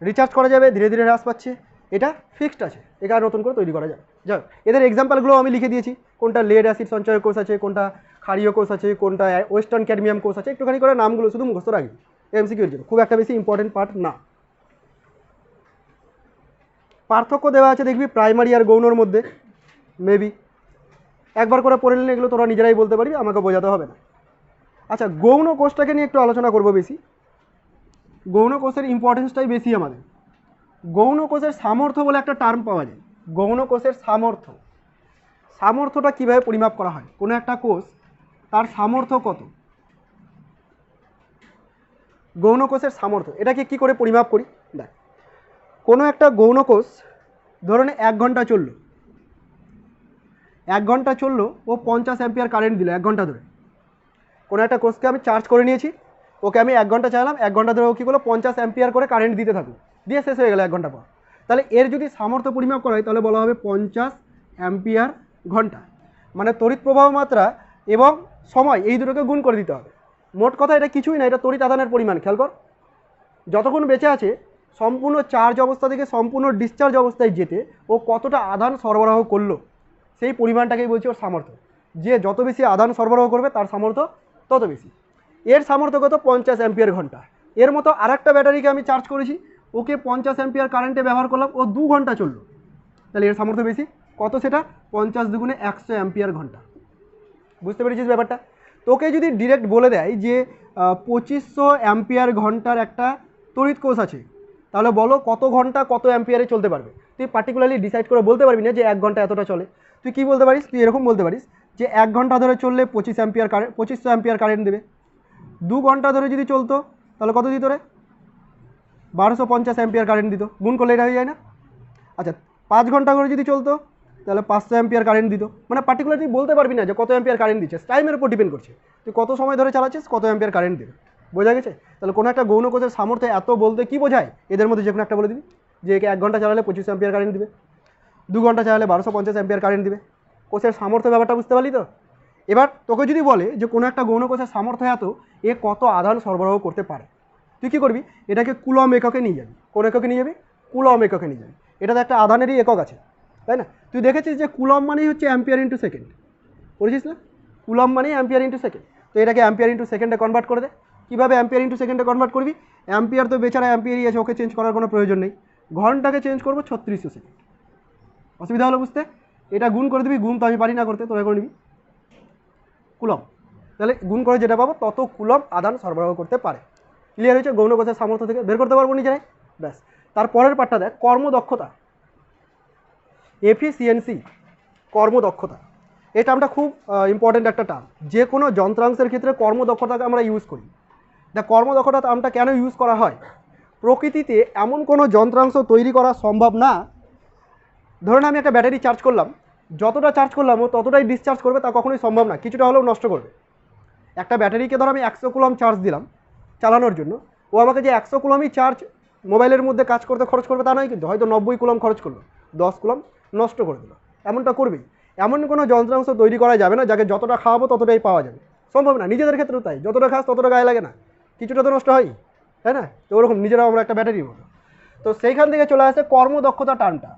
রিচার্জ করা যাবে, ধীরে ধীরে হ্রাস পাচ্ছে, এটা ফিক্সড আছে, এটা আর নতুন করে তৈরি করা যাবে। যাক, এদের এক্সাম্পলগুলো আমি লিখে দিয়েছি, কোনটা লেড অ্যাসিড সঞ্চয় কোষ আছে, কোনটা ক্ষারীয় কোষ আছে, কোনটা ওয়েস্টার্ন ক্যাডমিয়াম কোষ আছে, একটুখানি করে নামগুলো শুধু মুখস্থ রাখবি এমসিকিউর জন্য, খুব একটা বেশি ইম্পর্টেন্ট পার্ট না। পার্থক্য দেওয়া আছে দেখবি প্রাইমারি আর গৌণর মধ্যে, মেবি একবার করে পড়ে নিলে এগুলো তোরা নিজেরাই বলতে পারবি, আমাকে বোঝাতে হবে না। আচ্ছা, গৌণ কোষটাকে নিয়ে একটু আলোচনা করবো বেশি। গৌণ কোষের ইম্পর্টেন্সটাই বেশি আমাদের। গৌণ কোষের সামর্থ্য বলে একটা টার্ম পাওয়া যায়। গৌণ কোষের সামর্থ্য, সামর্থ্যটা কীভাবে পরিমাপ করা হয়, কোনো একটা কোষ তার সামর্থ্য কত, গৌণ কোষের সামর্থ্য এটাকে কি করে পরিমাপ করি। দেখ, কোনো একটা গৌণ কোষ ধরুন 1 ঘন্টা চললো, 1 ঘন্টা চললো, ও 50 অ্যাম্পিয়ার কারেন্ট দিল 1 ঘন্টা ধরে। কোনো একটা কোষকে আমি চার্জ করে নিয়েছি, ওকে আমি 1 ঘন্টা চালাম, 1 ঘন্টা ধরে ও কী করলো 50 অ্যাম্পিয়ার করে কারেন্ট দিতে থাকলো, দিয়ে শেষ হয়ে গেল 1 ঘন্টা পর। তাহলে এর যদি সামর্থ্য পরিমাপ করা হয় তাহলে বলা হবে 50 অ্যাম্পিয়ার ঘন্টা, মানে তড়িৎ প্রবাহ মাত্রা এবং সময় এই দুটোকে গুণ করে দিতে হবে। মোট কথা এটা কিছুই না, এটা তড়িৎ আদানের পরিমাণ। খেয়াল কর, যতক্ষণ বেঁচে আছে সম্পূর্ণ চার্জ অবস্থা থেকে সম্পূর্ণ ডিসচার্জ অবস্থায় যেতে ও কতটা আধান সরবরাহ করলো, সেই পরিমাণটাকেই বলছি ওর সামর্থ্য। যে যত বেশি আধান সরবরাহ করবে তার সামর্থ্য তত বেশি। এর সামর্থ্য কত? 50 অ্যাম্পিয়ার ঘন্টা। এর মতো আরেকটা ব্যাটারিকে আমি চার্জ করেছি, ওকে 50 অ্যাম্পিয়ার কারেন্টে ব্যবহার করলাম, ও 2 ঘন্টা চললো, তাহলে এর সামর্থ্য বেশি। কত সেটা? 50 দুগুণে 100 অ্যাম্পিয়ার ঘন্টা। বুঝতে পেরেছিস ব্যাপারটা? তোকে যদি ডিরেক্ট বলে দেয় যে 2500 অ্যাম্পিয়ার ঘন্টার একটা তড়িৎ কোষ আছে, তাহলে বলো কত ঘন্টা কত অ্যাম্পিয়ারে চলতে পারবে। তুই পার্টিকুলারলি ডিসাইড করে বলতে পারবি না যে 1 ঘন্টা এতটা চলে। তুই কি বলতে পারিস? তুই এরকম বলতে পারিস যে 1 ঘন্টা ধরে চললে 2500 অ্যাম্পিয়ার কারেন্ট দেবে। 2 ঘন্টা ধরে যদি চলতো তাহলে কত দিত রে? 1250 অ্যাম্পিয়ার কারেন্ট দিত। গুণ করলে এটা হয়ে যায় না? আচ্ছা, 5 ঘন্টা করে যদি চলতো তাহলে 500 অ্যাম্পিয়ার কারেন্ট দিত। মানে পার্টিকুলারলি বলতে পারবি না যে কত অ্যাম্পিয়ার কারেন্ট দিচ্ছে, টাইমের উপর ডিপেন্ড করছে তুই কত সময় ধরে চালাচ্ছিস, কত অ্যাম্পিয়ার কারেন্ট দেবে। বোঝা গেছে? তাহলে কোনো একটা গৌণ কোষের সামর্থ্য এত বলতে কি বোঝায়? এদের মধ্যে যে কোনো একটা বলে দিবি যে একে 1 ঘন্টা চালালে 25 অ্যাম্পিয়ার কারেন্ট দিবে, 2 ঘন্টা চালালে 1250 অ্যাম্পিয়ার কারেন্ট দিবে। কোষের সামর্থ্য ব্যাপারটা বুঝতে পারলি তো? এবার তোকে যদি বলে যে কোনো একটা গৌণ কোষের সামর্থ্য এত, এ কত আধান সরবরাহ করতে পারে, তুই কী করবি? এটাকে কুলম এককে নিয়ে যাবি। কোন এককে নিয়ে যাবি? কুলম এককে নিয়ে যাবি। এটাতে একটা আধানেরই একক আছে, তাই না? তুই দেখেছিস যে কুলম মানেই হচ্ছে অ্যাম্পিয়ার ইন্টু সেকেন্ড, পড়েছিস না? কুলম মানেই অ্যাম্পিয়ার ইন্টু সেকেন্ড। তো এটাকে অ্যাম্পিয়ার ইন্টু সেকেন্ডে কনভার্ট করে দে। কীভাবে অ্যাম্পিয়ার ইন্টু সেকেন্ডে কনভার্ট করবি? অ্যাম্পিয়ার তো বেচারা অ্যাম্পিয়ারই আছে, ওকে চেঞ্জ করার কোনো প্রয়োজন নেই। ঘন্টাকে চেঞ্জ করবো 3600 সেকেন্ড। অসুবিধা হলো বুঝতে? এটা গুণ করে দিবি, গুণ তো আমি পারি না করতে, তোরা করে নিবি কুলম। তাহলে গুণ করে যেটা পাবো তত কুলম আধান সরবরাহ করতে পারে। ক্লিয়ার হয়েছে? গৌণ কোষের সামর্থ্য থেকে বের করতে পারবো নিজেরাই। ব্যাস। তারপরের পার্টটা দেখ, কর্মদক্ষতা, এফিসিয়েন্সি, কর্মদক্ষতা। এই টার্মটা খুব ইম্পর্টেন্ট একটা টার্ম। যে কোনো যন্ত্রাংশের ক্ষেত্রে কর্মদক্ষতাকে আমরা ইউজ করি। দেখ, কর্মদক্ষতা টার্মটা কেন ইউজ করা হয়? প্রকৃতিতে এমন কোনো যন্ত্রাংশ তৈরি করা সম্ভব না, ধরুন আমি একটা ব্যাটারি চার্জ করলাম, যতটা চার্জ করলাম ও ততটাই ডিসচার্জ করবে, তা কখনোই সম্ভব না, কিছুটা হলেও নষ্ট করবে। একটা ব্যাটারিকে ধর আমি 100 কুলম চার্জ দিলাম চালানোর জন্য, ও আমাকে যে 100 কুলমই চার্জ মোবাইলের মধ্যে কাজ করতে খরচ করবে তা নয় কিন্তু, হয়তো 90 কুলম খরচ করলো, 10 কুলম নষ্ট করে দিল, এমনটা করবেই। এমন কোনো যন্ত্রাংশ তৈরি করা যাবে না যাকে যতটা খাওয়াবো ততটাই পাওয়া যাবে, সম্ভব না। নিজেদের ক্ষেত্রেও তাই, যতটা খাস ততটা গায়ে লাগে না, কিছুটা তো নষ্ট হয়, তাই না? তো ওরকম নিজেরাও আমরা একটা ব্যাটারির মতো। তো সেইখান থেকে চলে আসে কর্মদক্ষতা টার্মটা।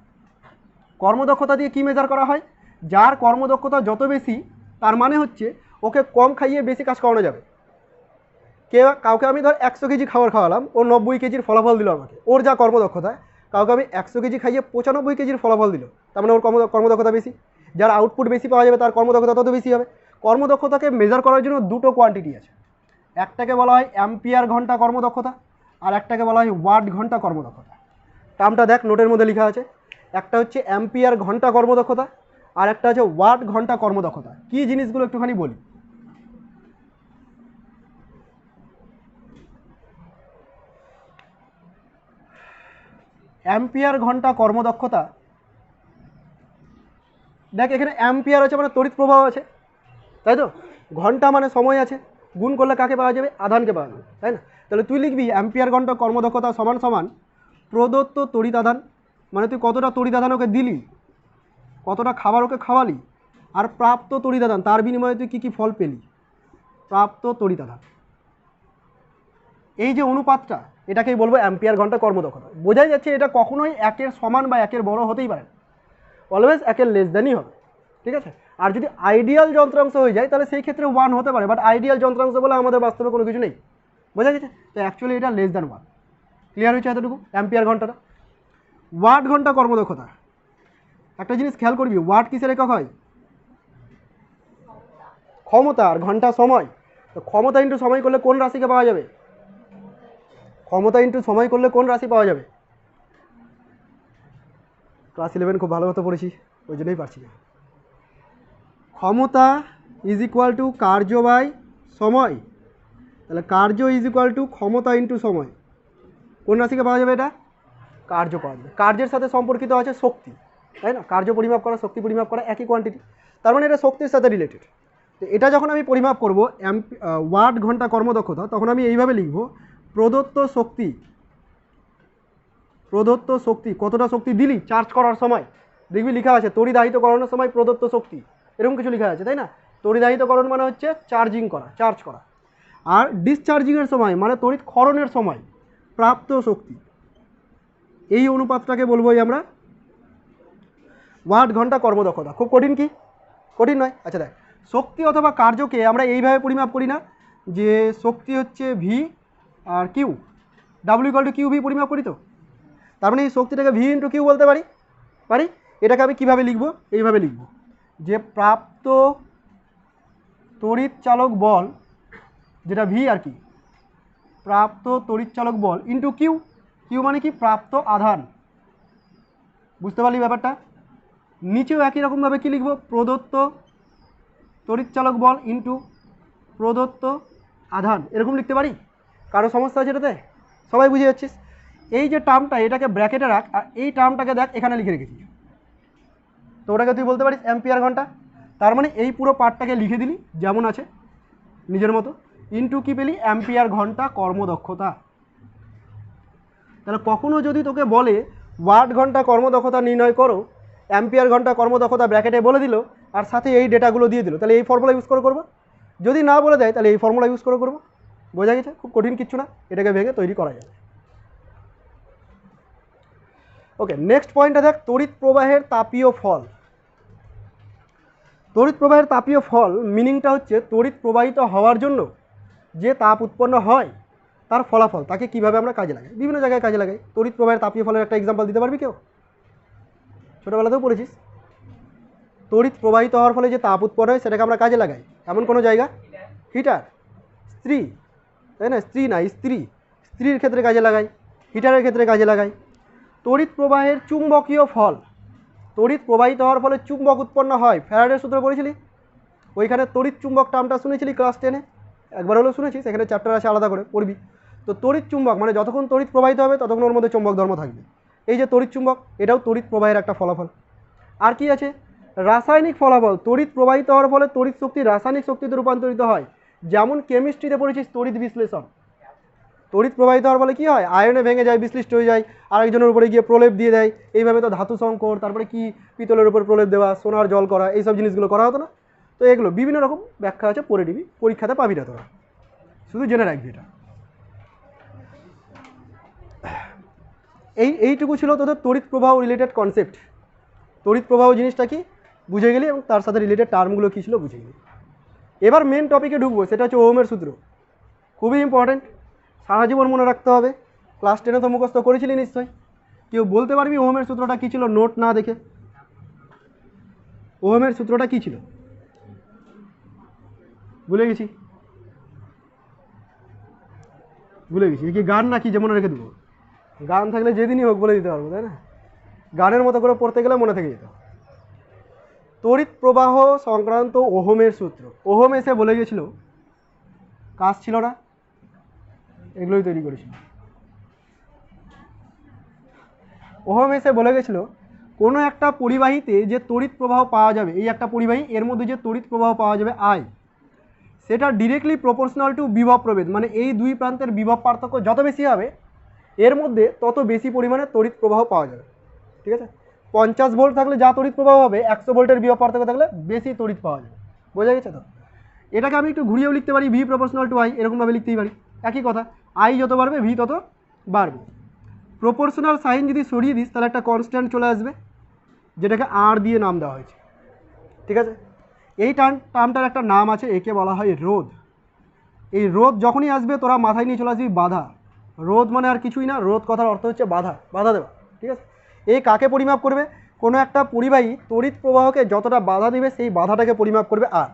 কর্মদক্ষতা দিয়ে কি মেজার করা হয়? যার কর্মদক্ষতা যত বেশি তার মানে হচ্ছে ওকে কম খাইয়ে বেশি কাজ করানো যাবে। কাউকে আমি ধর 100 কেজি খাবার খাওয়ালাম, ও 90 কেজির ফলাফল দিল আমাকে, ওর যা কর্মদক্ষতা। কাউকে আমি 100 কেজি খাইয়ে 95 কেজির ফলাফল দিল, তার মানে ওর কর্মদক্ষতা বেশি। যার আউটপুট বেশি পাওয়া যাবে তার কর্মদক্ষতা তত বেশি হবে। কর্মদক্ষতাকে মেজার করার জন্য দুটো কোয়ান্টিটি আছে, একটাকে বলা হয় অ্যাম্পিয়ার ঘন্টা কর্মদক্ষতা, আর একটাকে বলা হয় ওয়াট ঘন্টা কর্মদক্ষতা। টার্মটা দেখ নোটের মধ্যে লেখা আছে, একটা হচ্ছে অ্যাম্পিয়ার ঘন্টা কর্মদক্ষতা, আর একটা হচ্ছে ওয়াট ঘন্টা কর্মদক্ষতা। কি জিনিসগুলো একটুখানি বলি। অ্যাম্পিয়ার ঘন্টা কর্মদক্ষতা, দেখ এখানে অ্যাম্পিয়ার আছে মানে তড়িৎ প্রবাহ আছে, তাই তো? ঘন্টা মানে সময় আছে, গুণ করলে কাকে পাওয়া যাবে? আধানকে পাওয়া যাবে, তাই না? তাহলে তুই লিখবি অ্যাম্পিয়ার ঘন্টা কর্মদক্ষতা সমান সমান প্রদত্ত তড়িৎ আধান, মানে তুই কতটা তড়িৎ আধান ওকে দিলি, কতটা খাবার ওকে খাওয়ালি, আর প্রাপ্ত তড়িৎ আধান, তার বিনিময়ে তুই কী কী ফল পেলি, প্রাপ্ত তড়িৎ আধান। এই যে অনুপাতটা, এটাকেই বলবো অ্যাম্পিয়ার ঘন্টা কর্মদক্ষতা। বোঝাই যাচ্ছে এটা কখনোই 1-এর সমান বা 1-এর বড় হতেই পারে না, অলওয়েজ 1-এর লেস দ্যানই হবে, ঠিক আছে? আর যদি আইডিয়াল যন্ত্রাংশ হয়ে যায় তাহলে সেই ক্ষেত্রে 1 হতে পারে, বাট আইডিয়াল যন্ত্রাংশ বলে আমাদের বাস্তবে কোনো কিছু নেই, বোঝা গেছে? তো অ্যাকচুয়ালি এটা লেস দ্যান 1। ক্লিয়ার হয়েছে এতটুকু অ্যাম্পিয়ার ঘন্টাটা? ওয়াট ঘন্টা কর্মদক্ষতা, একটা জিনিস খেয়াল করবি, ওয়াট কিসের একক হয়? ক্ষমতা, আর ঘন্টা সময়। তো ক্ষমতা ইন্টু সময় করলে কোন রাশিকে পাওয়া যাবে? ক্ষমতা ইন্টু সময় করলে কোন রাশি পাওয়া যাবে? ক্লাস 11 খুব ভালো মতো পড়েছি, ওই জন্যই পারছি না। ক্ষমতা ইজ ইকুয়াল টু কার্য বাই সময়, তাহলে কার্য ইজ ইকুয়াল টু ক্ষমতা ইন্টু সময়, কোন রাশিকে পাওয়া যাবে? এটা কার্য পাওয়া যাবে। কার্যের সাথে সম্পর্কিত আছে শক্তি, তাই না? কার্য পরিমাপ করা, শক্তি পরিমাপ করা একই কোয়ান্টিটি, তার মানে এটা শক্তির সাথে রিলেটেড। তো এটা যখন আমি পরিমাপ করবো ওয়াট ঘন্টা কর্মদক্ষতা, তখন আমি এইভাবে লিখব, প্রদত্ত শক্তি, প্রদত্ত শক্তি, কতটা শক্তি দিলি চার্জ করার সময়, দেখবি লেখা আছে তড়িদাহিতকরণের সময় প্রদত্ত শক্তি, এরকম কিছু লেখা আছে, তাই না? তড়িদাহিতকরণ মানে হচ্ছে চার্জিং করা, চার্জ করা, আর ডিসচার্জিংয়ের সময় মানে তড়িৎ ক্ষরণের সময় প্রাপ্ত শক্তি। এই অনুপাতটাকে বলবোই আমরা ওয়াট ঘন্টা কর্মদক্ষতা। খুব কঠিন কি? কঠিন নয়। আচ্ছা দেখ, শক্তি অথবা কার্যকে আমরা এইভাবে পরিমাপ করি না যে শক্তি হচ্ছে ভি আর Q, W equal to Q V পরিমাপ করি। তো তার মানে এই শক্তিটাকে ভি ইন্টু কিউ বলতে পারি। এটাকে আমি কীভাবে লিখব, এইভাবে লিখব যে প্রাপ্ত তড়িৎ চালক বল, যেটা ভি আর কি, প্রাপ্ত তড়িৎ চালক বল ইন্টু কিউ, কিউ মানে কি প্রাপ্ত আধান। বুঝতে পারলি ব্যাপারটা? নিচেও একই রকমভাবে কী লিখব, প্রদত্ত তড়িৎ চালক বল ইন্টু প্রদত্ত আধান, এরকম লিখতে পারি। কারো সমস্যা আছে এটাতে? সবাই বুঝে যাচ্ছিস? এই যে টার্মটা এটাকে ব্র্যাকেটে রাখ, আর এই টার্মটাকে দেখ এখানে লিখে রেখেছি, তো ওটাকে তুই বলতে পারিস অ্যাম্পিয়ার ঘন্টা। তার মানে এই পুরো পার্টটাকে লিখে দিলি যেমন আছে নিজের মতো, ইন্টু কি পেলি, অ্যাম্পিয়ার ঘন্টা কর্মদক্ষতা। তাহলে কখনো যদি তোকে বলে ওয়াট ঘন্টা কর্মদক্ষতা নির্ণয় করো, অ্যাম্পিয়ার ঘন্টা কর্মদক্ষতা ব্র্যাকেটে বলে দিল আর সাথে এই ডেটাগুলো দিয়ে দিল, তাহলে এই ফর্মুলা ইউজ করে করবো। যদি না বলে দেয় তাহলে এই ফর্মুলা ইউজ করে করবো। বোঝা গেছে? খুব কঠিন কিচ্ছু না, এটাকে ভেঙে তৈরি করা যাবে। ওকে, নেক্সট পয়েন্টটা দেখ, তড়িৎ প্রবাহের তাপীয় ফল। তড়িৎ প্রবাহের তাপীয় ফল মিনিংটা হচ্ছে তড়িৎ প্রবাহিত হওয়ার জন্য যে তাপ উৎপন্ন হয় তার ফলাফল, তাকে কিভাবে আমরা কাজে লাগাই, বিভিন্ন জায়গায় কাজে লাগাই। তড়িৎ প্রবাহের তাপীয় ফলের একটা এক্সাম্পল দিতে পারবি কেউ? ছোটোবেলাতেও পড়েছিস। তড়িৎ প্রবাহিত হওয়ার ফলে যে তাপ উৎপন্ন হয় সেটাকে আমরা কাজে লাগাই এমন কোনো জায়গা? হিটার, স্ত্রী, তাই না? স্ত্রী না, স্ত্রীর ক্ষেত্রে কাজে লাগাই, হিটারের ক্ষেত্রে কাজে লাগাই। তড়িৎ প্রবাহের চুম্বকীয় ফল, তড়িৎ প্রবাহিত হওয়ার ফলে চুম্বক উৎপন্ন হয়, ফ্যারাডের সূত্র পড়েছিলি, ওইখানে তড়িৎ চুম্বক টার্মটা শুনেছিলি ক্লাস 10-এ, একবার হলেও শুনেছিস, এখানে চ্যাপ্টার আছে আলাদা করে পড়বি। তো তড়িৎ চুম্বক মানে যতক্ষণ তড়িৎ প্রবাহিত হবে ততক্ষণ ওর মধ্যে চুম্বক ধর্ম থাকবে। এই যে তড়িৎ চুম্বক, এটাও তড়িৎ প্রবাহের একটা ফলাফল। আর কি আছে? রাসায়নিক ফলাফল, তড়িৎ প্রবাহিত হওয়ার ফলে তড়িৎ শক্তি রাসায়নিক শক্তিতে রূপান্তরিত হয়, যেমন কেমিস্ট্রিতে পড়েছিস তড়িৎ বিশ্লেষণ। তড়িৎ প্রবাহিত হওয়ার ফলে কী হয়, আয়নে ভেঙে যায়, বিশ্লিষ্ট হয়ে যায়, আরেকজনের উপরে গিয়ে প্রলেপ দিয়ে দেয়। এইভাবে তো ধাতু সংকর, তারপরে কি পিতলের উপর প্রলেপ দেওয়া, সোনার জল করা, এইসব জিনিসগুলো করা হতো না? তো এগুলো বিভিন্ন রকম ব্যাখ্যা আছে, পড়ে নিবি, পরীক্ষাতে পাবি না তোরা, শুধু জেনে রাখবি এটা। এইটুকু ছিল তোদের তড়িৎ প্রবাহ রিলেটেড কনসেপ্ট। তড়িৎ প্রবাহ জিনিসটা কি বুঝে গেলি এবং তার সাথে রিলেটেড টার্মগুলো কী ছিল বুঝে গেলি। এবার মেন টপিকে ঢুকবো, সেটা হচ্ছে ওহমের সূত্র। খুবই ইম্পর্টেন্ট, সারা জীবন মনে রাখতে হবে। ক্লাস 10-এ তো মুখস্থ করেছিলি নিশ্চয়ই। কেউ বলতে পারবি ওহমের সূত্রটা কী ছিল নোট না দেখে? ওহমের সূত্রটা কী ছিল? ভুলে গেছি এ কি গান নাকি যে মনে রেখে দেবো? গান থাকলে যেদিনই হোক বলে দিতে পারবো, তাই না? গানের মতো করে পড়তে গেলে মনে থেকে যেত। তড়িৎ প্রবাহ সংক্রান্ত ওহমের সূত্র, ওহম এসে বলে গেছিল, কাজ ছিল না, এগুলোই তৈরি করেছিল। ওহম এসে বলে গেছিল কোনো একটা পরিবাহীতে যে তড়িৎ প্রবাহ পাওয়া যাবে, এই একটা পরিবাহী, এর মধ্যে যে তড়িৎ প্রবাহ পাওয়া যাবে আই, সেটা ডিরেক্টলি প্রপোর্শনাল টু বিভব প্রভেদ, মানে এই দুই প্রান্তের বিভব পার্থক্য যত বেশি হবে এর মধ্যে তত বেশি পরিমাণে তড়িৎ প্রবাহ পাওয়া যাবে। ঠিক আছে? 50 ভোল্ট থাকলে যা তড়িৎ প্রবাহ হবে 100 ভোল্টের বিভব পার্থক্য থাকলে বেশি তড়িৎ পাওয়া যাবে। বোঝা গেছে তো? এটাকে আমি একটু ঘুরিয়েও লিখতে পারি, ভি প্রপোর্শনাল টু আই, এরকমভাবে লিখতেই পারি। একই কথা, আই যত বাড়বে ভি তত বাড়বে। প্রপোর্শনাল সাইন যদি সরিয়ে দিস তাহলে একটা কনস্ট্যান্ট চলে আসবে, যেটাকে আর দিয়ে নাম দেওয়া হয়েছে। ঠিক আছে? এই টার্মটার একটা নাম আছে, একে বলা হয় রোধ। এই রোধ যখনই আসবে তোরা মাথায় নিয়ে চলে আসবি বাধা। রোধ মানে আর কিছুই না, রোধ কথার অর্থ হচ্ছে বাধা, বাধা দেওয়া। ঠিক আছে? এই কাকে পরিমাপ করবে? কোনো একটা পরিবাহী তড়িৎ প্রবাহকে যতটা বাধা দেবে সেই বাধাটাকে পরিমাপ করবে আর।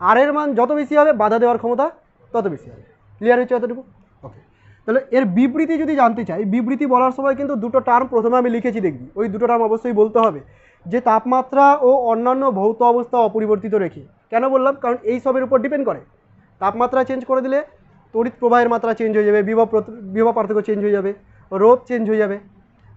আর এর মান যত বেশি হবে বাধা দেওয়ার ক্ষমতা তত বেশি হবে। ক্লিয়ার হচ্ছে এতটুকু? ওকে, তাহলে এর বিবৃতি যদি জানতে চাই, বিবৃতি বলার সময় কিন্তু দুটো টার্ম প্রথমে আমি লিখেছি, দেখবি ওই দুটো টার্ম অবশ্যই বলতে হবে, যে তাপমাত্রা ও অন্যান্য ভৌত অবস্থা অপরিবর্তিত রেখে। কেন বললাম? কারণ এই সবের উপর ডিপেন্ড করে। তাপমাত্রা চেঞ্জ করে দিলে তড়িৎ প্রবাহের মাত্রা চেঞ্জ হয়ে যাবে, বিভব পার্থক্য চেঞ্জ হয়ে যাবে, রোধ চেঞ্জ হয়ে যাবে।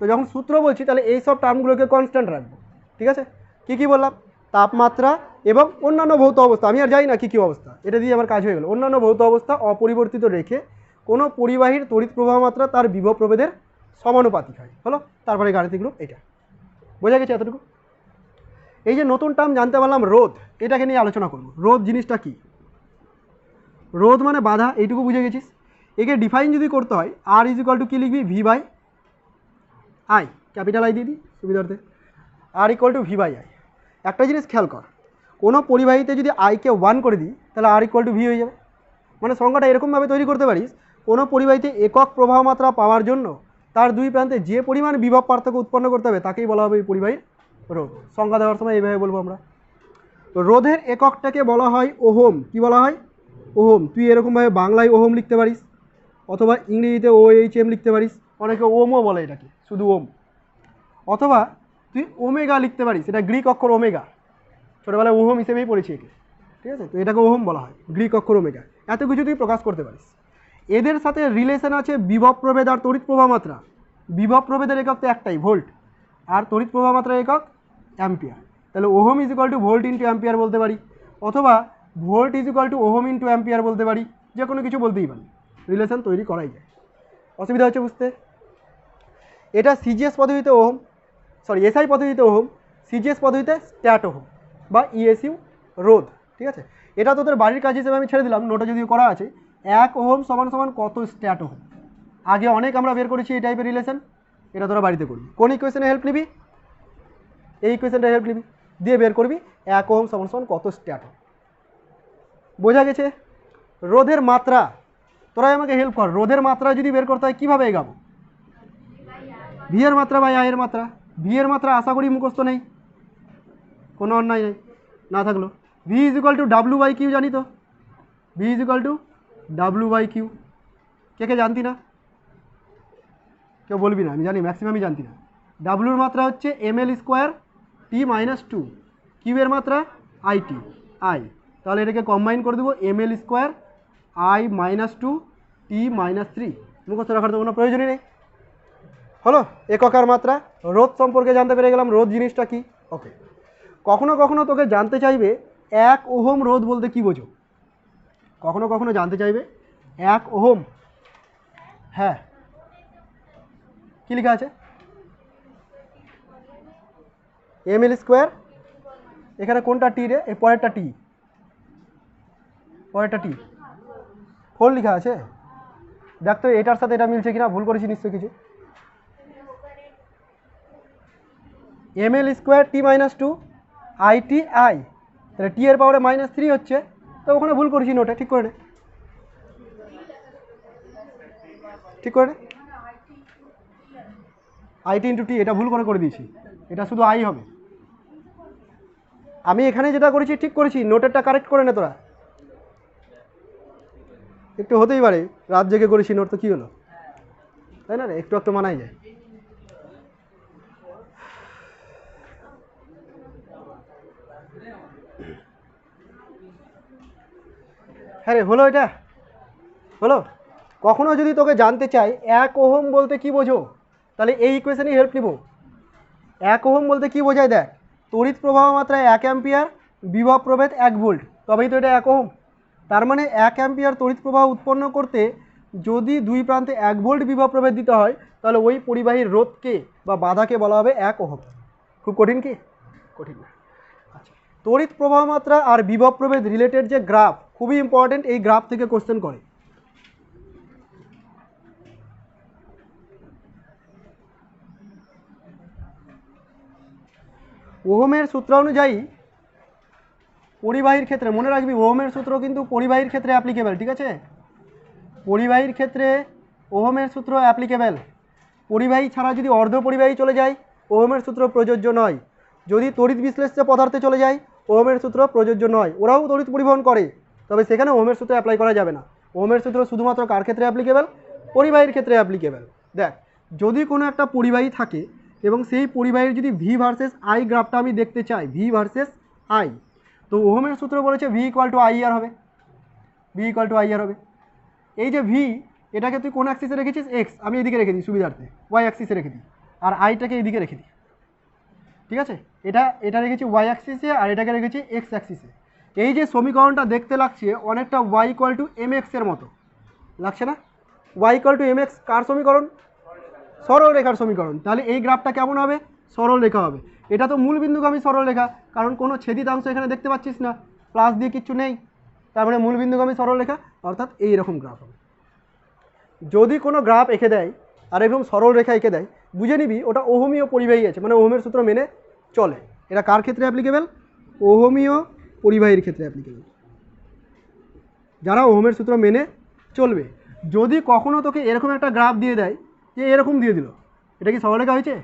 তো যখন সূত্র বলছি তাহলে এই সব টার্মগুলোকে কনস্ট্যান্ট রাখবো। ঠিক আছে? কী কী বললাম? তাপমাত্রা এবং অন্যান্য ভৌত অবস্থা, আমি আর যাই না কী কী অবস্থা, এটা দিয়ে আমার কাজ হয়ে গেল। অন্যান্য ভৌত অবস্থা অপরিবর্তিত রেখে কোনো পরিবাহীর তড়িৎ প্রবাহ মাত্রা তার বিভব প্রভেদের সমানুপাতিক হয়। হলো? তারপরে গাণিতিক রূপ এটা। বোঝা গেছে এতটুকু? এই যে নতুন টার্ম জানতে পারলাম রোধ, এটাকে নিয়ে আলোচনা করব। রোধ জিনিসটা কি? রোধ মানে বাধা, এইটুকু বুঝে গেছিস। একে ডিফাইন যদি করতে হয়, আর ইজ ইকুয়াল টু কী লিখবি? V by I, capital I দিয়ে দিই সুবিধার্থে। R equal to V by I. একটা জিনিস খেয়াল কর, কোনো পরিবাহীতে যদি আইকে 1 করে দিই তাহলে আর ইকুয়াল টু ভি হয়ে যাবে। মানে সংখ্যাটা এরকমভাবে তৈরি করতে পারিস, কোনো পরিবাহীতে একক প্রবাহ মাত্রা পাওয়ার জন্য তার দুই প্রান্তে যে পরিমাণ বিভব পার্থক্য উৎপন্ন করতে হবে তাকেই বলা হবে এই পরিবাহীর রোধ। সংখ্যা দেওয়ার সময় এইভাবে বলবো আমরা। তো রোধের এককটাকে বলা হয় ওহম। কি বলা হয়? ওহম। তুই এরকমভাবে বাংলায় ওহম লিখতে পারিস, অথবা ইংরেজিতে OHM লিখতে পারিস, অনেকে ওমও বলে এটাকে, শুধু ওম। অথবা তুই ওমেগা লিখতে পারিস, এটা গ্রিক অক্ষর ওমেগা, ছোটোবেলায় ওহম হিসেবেই পড়েছি একে, ঠিক আছে? তো এটাকে ওহম বলা হয়, গ্রিক অক্ষর ওমেগা। এত কিছু তুই প্রকাশ করতে পারিস। এদের সাথে রিলেশন আছে বিভব প্রভেদ আর তড়িৎ প্রবাহ মাত্রা। বিভব প্রভেদের একক তো একটাই, ভোল্ট, আর তড়িৎ প্রবাহ মাত্রার একক অ্যাম্পিয়ার। তাহলে ohm is equal two volt into ampere বলতে পারি, অথবা volt is equal two ohm into ampere বলতে পারি, যে কোনো কিছু বলতেই পারি, রিলেশন তৈরি করাই যায়। অসুবিধা হচ্ছে বুঝতে? এটা সিজিএস পদ্ধতিতে ওহম, এসআই পদ্ধতিতে ওহম, সিজিএস পদ্ধতিতে স্ট্যাট ওহম বা ইএসইউ রোধ, ঠিক আছে? এটা তোদের বাড়ির কাজ হিসেবে আমি ছেড়ে দিলাম, নোটে যদিও করা আছে। 1 ওহম সমান সমান কত স্ট্যাট ওহম। আগে অনেক আমরা বের করেছি এই টাইপের রিলেশন, এটা তোরা বাড়িতে করবি। কোন ইকুয়েশনে হেল্প নিবি? এই ইকুয়েশনটা হেল্প নিবি, দিয়ে বের করবি 1 ওহম সমান সমান কত স্ট্যাট ওহম। বোঝা গেছে? রোধের মাত্রা, তোরাই আমাকে হেল্প কর। রোধের মাত্রা যদি বের করতে হয় কীভাবে এগাবো? ভি এর মাত্রা বাই আই এর মাত্রা। ভি এর মাত্রা আশা করি মুখস্থ নেই, কোনো অন্যায় নেই, না থাকলো V is equal to W by Q, জানি তো? V is equal to W by Q. কে জানতি না? কেউ বলবি না, আমি জানি ম্যাক্সিমামই জানতি না। ডাব্লুর মাত্রা হচ্ছে ml স্কোয়ার t-2, কিউ এর মাত্রা IT আই। তাহলে এটাকে কম্বাইন করে দেবো ml স্কোয়ার I-2 t-3। মুখস্থ রাখার তো কোনো প্রয়োজনই নেই। হলো এককার মাত্রা। রোধ সম্পর্কে জানতে পেরে গেলাম, রোধ জিনিসটা কি। ওকে, কখনো কখনো তোকে জানতে চাইবে 1 ওহম রোধ বলতে কি বোঝো। কখনো কখনো জানতে চাইবে 1 ওহম, হ্যাঁ কি লেখা আছে? ml স্কোয়ার, এখানে কোনটা টি রে? এই পরেরটা টি, পরেরটা টি 4 লেখা আছে। দেখ তো এটার সাথে এটা মিলছে কিনা, ভুল করেছি নিশ্চয়ই কিছু। ml square t-2 IT I, তাহলে টি এর পাওয়ারে -3 হচ্ছে, তো ওখানে ভুল করেছি নোটে, ঠিক করে নে, ঠিক করে নে। IT ইন্টু টি, এটা ভুল করে দিয়েছি, এটা শুধু আই হবে। আমি এখানে যেটা করেছি ঠিক করেছি, নোটেরটা কারেক্ট করে নে তোরা। একটু হতেই পারে, রাত জেগে করেছি নোট, তো কী হলো, তাই না? একটু একটু মানাই যায়। হ্যাঁ রে, হলো, এটা হলো। কখনো যদি তোকে জানতে চাই 1 ওহম বলতে কি বোঝো, তাহলে এই ইকুয়েশনই হেল্প নিব। 1 ওহম বলতে কি বোঝায়? দেখ, তড়িৎ প্রবাহ মাত্রা 1 অ্যাম্পিয়ার, বিভব প্রভেদ 1 ভোল্ট, তবেই তো এটা 1 ওহম। তার মানে 1 অ্যাম্পিয়ার তড়িৎ প্রবাহ উৎপন্ন করতে যদি দুই প্রান্তে 1 ভোল্ট বিভব প্রভেদ দিতে হয়, তাহলে ওই পরিবাহীর রোধকে বা বাধাকে বলা হবে 1 ওহম। খুব কঠিন কি? কঠিন না। আচ্ছা, তড়িৎ প্রবাহ মাত্রা আর বিভব প্রভেদ রিলেটেড যে গ্রাফ, খুবই ইম্পর্টেন্ট, এই গ্রাফ থেকে কোশ্চেন করে। ওহমের সূত্র অনুযায়ী পরিবাহীর ক্ষেত্রে, মনে রাখবি ওহমের সূত্র কিন্তু পরিবাহীর ক্ষেত্রে অ্যাপ্লিকেবল, ঠিক আছে? পরিবাহীর ক্ষেত্রে ওহমের সূত্র অ্যাপ্লিকেবল। পরিবাহী ছাড়া যদি অর্ধ পরিবাহী চলে যায়, ওহমের সূত্র প্রযোজ্য নয়। যদি তড়িৎ বিশ্লেষ্য পদার্থে চলে যায়, ওহমের সূত্র প্রযোজ্য নয়। ওরাও তড়িৎ পরিবহন করে, তবে সেখানে ওহমের সূত্র অ্যাপ্লাই করা যাবে না। ওহমের সূত্র শুধুমাত্র কার ক্ষেত্রে অ্যাপ্লিকেবল? পরিবাহীর ক্ষেত্রে অ্যাপ্লিকেবল। দেখ, যদি কোনো একটা পরিবাহী থাকে এবং সেই পরিবাহীর যদি ভি ভার্সেস আই গ্রাফটা আমি দেখতে চাই, ভি ভার্সেস আই, তো ওহমের সূত্র বলেছে ভি ইকুয়াল টু আই আর হবে, ভি ইকুয়াল টু আই আর হবে। এই যে ভি, এটাকে তুই কোন অ্যাক্সিসে রেখেছিস? এক্স, আমি এদিকে রেখে দিই সুবিধার্থে, ওয়াই অ্যাক্সিসে রেখে দিই, আর আইটাকে এদিকে রেখে দিই, ঠিক আছে? এটা রেখেছি ওয়াই অ্যাক্সিসে আর এটাকে রেখেছি এক্স অ্যাক্সিসে। এই যে সমীকরণটা দেখতে লাগছে অনেকটা ওয়াই ইকুয়াল টু এম এক্সের মতো লাগছে না? Y equal to M X কার সমীকরণ? সরল রেখার সমীকরণ। তাহলে এই গ্রাফটা কেমন হবে? সরল রেখা হবে। এটা তো মূল বিন্দুগামী সরল রেখা, কারণ কোনো ছেদিতাংশ এখানে দেখতে পাচ্ছিস না, প্লাস দিয়ে কিচ্ছু নেই, তার মানে মূল বিন্দুগামী সরল রেখা, অর্থাৎ এইরকম গ্রাফ হবে। যদি কোনো গ্রাফ এঁকে দেয় আর এরকম সরল রেখা এঁকে দেয়, বুঝে নিবি ওটা ওহমীয় পরিবাহী আছে, মানে ওহমের সূত্র মেনে চলে। এটা কার ক্ষেত্রে অ্যাপ্লিকেবল? ওহমীয় পরিবাহীর ক্ষেত্রে অ্যাপ্লিকেবল, যারা ওহমের সূত্র মেনে চলবে। যদি কখনো তোকে এরকম একটা গ্রাফ দিয়ে দেয় যে এরকম দিয়ে দিল, এটা কি সরলরেখা হয়েছে?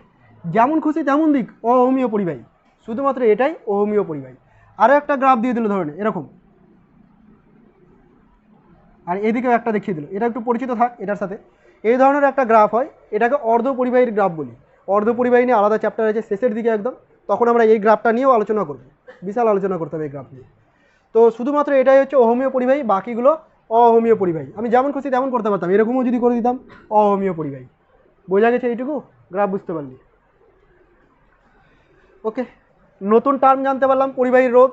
যেমন খুশি তেমন দিক, অওহমীয় পরিবাহী, শুধুমাত্র এটাই ওহমীয় পরিবাহী। আরও একটা গ্রাফ দিয়ে দিল ধরনের এরকম, আর এদিকেও একটা দেখিয়ে দিল, এটা একটু পরিচিত থাক এটার সাথে। এই ধরনের একটা গ্রাফ হয়, এটাকে অর্ধ পরিবাহীর গ্রাফ বলি। অর্ধ পরিবাহী নিয়ে আলাদা চ্যাপ্টার আছে শেষের দিকে একদম, তখন আমরা এই গ্রাফটা নিয়েও আলোচনা করব, বিশাল আলোচনা করতে হবে এই গ্রাফ নিয়ে। তো শুধুমাত্র এটাই হচ্ছে ওহমীয় পরিবাহী, বাকিগুলো অওহমীয় পরিবাহী। আমি যেমন খুশি তেমন করতে পারতাম, এরকমও যদি করে দিতাম অওহমীয় পরিবাহী। বোঝা গেছে এইটুকু? গ্রাফ বুঝতে পারলি? ওকে, নতুন টার্ম জানতে পারলাম পরিবাহীর রোধ।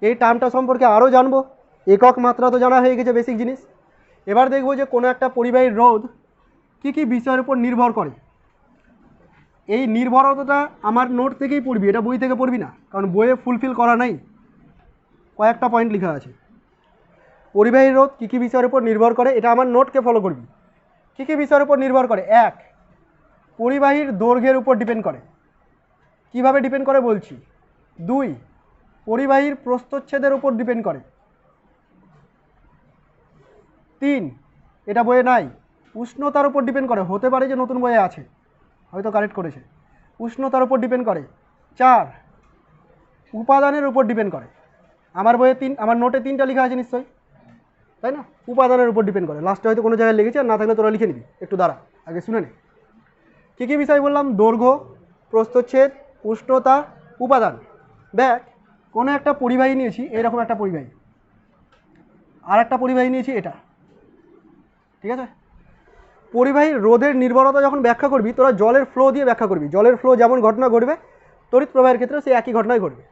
এই টার্মটা সম্পর্কে আরও জানবো। একক মাত্রা তো জানা হয়ে গেছে, বেসিক জিনিস। এবার দেখবো যে কোনো একটা পরিবাহীর রোধ কী কী বিষয়ের উপর নির্ভর করে। এই নির্ভরতাটা আমার নোট থেকেই পড়বি, এটা বই থেকে পড়বি না, কারণ বইয়ে ফুলফিল করা নাই। কয়েকটা পয়েন্ট লেখা আছে পরিবাহীর রোধ কী কী বিষয়ের উপর নির্ভর করে, এটা আমার নোটকে ফলো করবি। কী কী বিষয়ের উপর নির্ভর করে? 1, পরিবাহীর দৈর্ঘ্যের উপর ডিপেন্ড করে। কিভাবে ডিপেন্ড করে বলছি। 2, পরিবাহীর প্রস্থচ্ছেদের উপর ডিপেন্ড করে। 3, এটা বইয়ে নাই, উষ্ণতার উপর ডিপেন্ড করে। হতে পারে যে নতুন বইয়ে আছে, হয়তো কারেক্ট করেছে, উষ্ণতার উপর ডিপেন্ড করে। 4, উপাদানের উপর ডিপেন্ড করে। আমার বইয়ে আমার নোটে 3টা লেখা আছে নিশ্চয়ই, তাই না? উপাদানের উপর ডিপেন্ড করে, লাস্টে হয়তো কোনো জায়গায় লিখেছে, আর না থাকলে তোরা লিখে নিবি। একটু দাঁড়া, আগে শুনে নে। কী কী বিষয় বললাম? দৈর্ঘ্য, প্রস্থচ্ছেদ, উষ্ণতা, উপাদান। দেখ, কোনো একটা পরিবাহী নিয়েছি, এরকম একটা পরিবাহী, আর একটা পরিবাহী নিয়েছি এটা, ঠিক আছে? পরিবাহীর রোধের নির্ভরতা যখন ব্যাখ্যা করবি, তোরা জলের ফ্লো দিয়ে ব্যাখ্যা করবি। জলের ফ্লো যেমন ঘটনা ঘটবে, তড়িৎ প্রবাহের ক্ষেত্রে সেই একই ঘটনাই ঘটবে।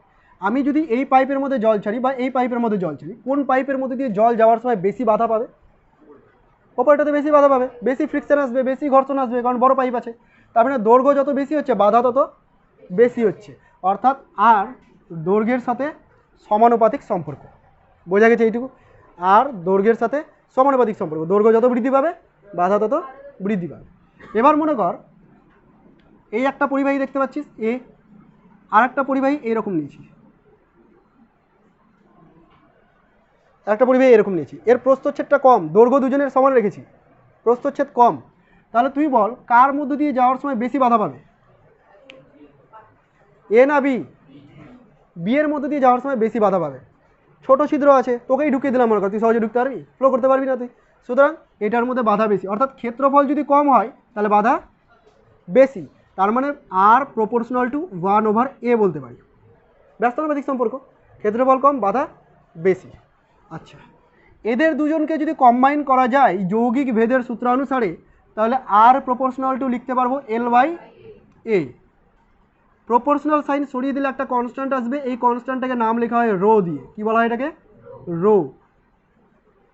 আমি যদি এই পাইপের মধ্যে জল ছাড়ি বা এই পাইপের মধ্যে জল ছাড়ি, কোন পাইপের মধ্যে দিয়ে জল যাওয়ার সময় বেশি বাধা পাবে? ওপরটাতে বেশি বাধা পাবে, বেশি ফ্রিকশন আসবে, বেশি ঘর্ষণ আসবে, কারণ বড় পাইপ আছে। তার মানে দৈর্ঘ্য যত বেশি হচ্ছে, বাধা তত বেশি হচ্ছে। অর্থাৎ আর দৈর্ঘ্যের সাথে সমানুপাতিক সম্পর্ক। বোঝা গেছে এইটুকু? আর দৈর্ঘ্যের সাথে সমানুপাতিক সম্পর্ক। দৈর্ঘ্য যত বৃদ্ধি পাবে, বাধা তত বৃদ্ধি পাবে। এবার মনে কর এই একটা পরিবাহী দেখতে পাচ্ছিস এ, আর একটা পরিবাহী এরকম নিয়েছি, একটা পরিবাহী এরকম নিয়েছি। এর প্রস্থচ্ছেদটা কম, দৈর্ঘ্য দুজনের সমান রেখেছি, প্রস্থচ্ছেদ কম। তাহলে তুই বল কার মধ্যে দিয়ে যাওয়ার সময় বেশি বাধা পাবে? এ না বি? বি এর মধ্যে দিয়ে যাওয়ার সময় বেশি বাধা পাবে। ছোট ছিদ্র আছে, তোকেই ঢুকিয়ে দিলাম, মনে কর তুই সহজে ঢুকতে পারবি? ফ্লো করতে পারবি না তুই। সুতরাং এটার মধ্যে বাধা বেশি, অর্থাৎ ক্ষেত্রফল যদি কম হয় তাহলে বাধা বেশি। তার মানে আর প্রপোর্শনাল টু 1/a বলতে পারি। ব্যস্তানুপাতিক সম্পর্ক, ক্ষেত্রফল কম, বাধা বেশি। আচ্ছা, এদের দুজনকে যদি কম্বাইন করা যায় যৌগিক ভেদের সূত্রানুসারে, তাহলে আর প্রপোর্শনাল টু লিখতে পারবো L/a। প্রপোর্শনাল সাইন সরিয়ে দিলে একটা কনস্ট্যান্ট আসবে, এই কনস্ট্যান্টটাকে নাম লেখা হয় রো দিয়ে। কি বলা হয় এটাকে? Rho.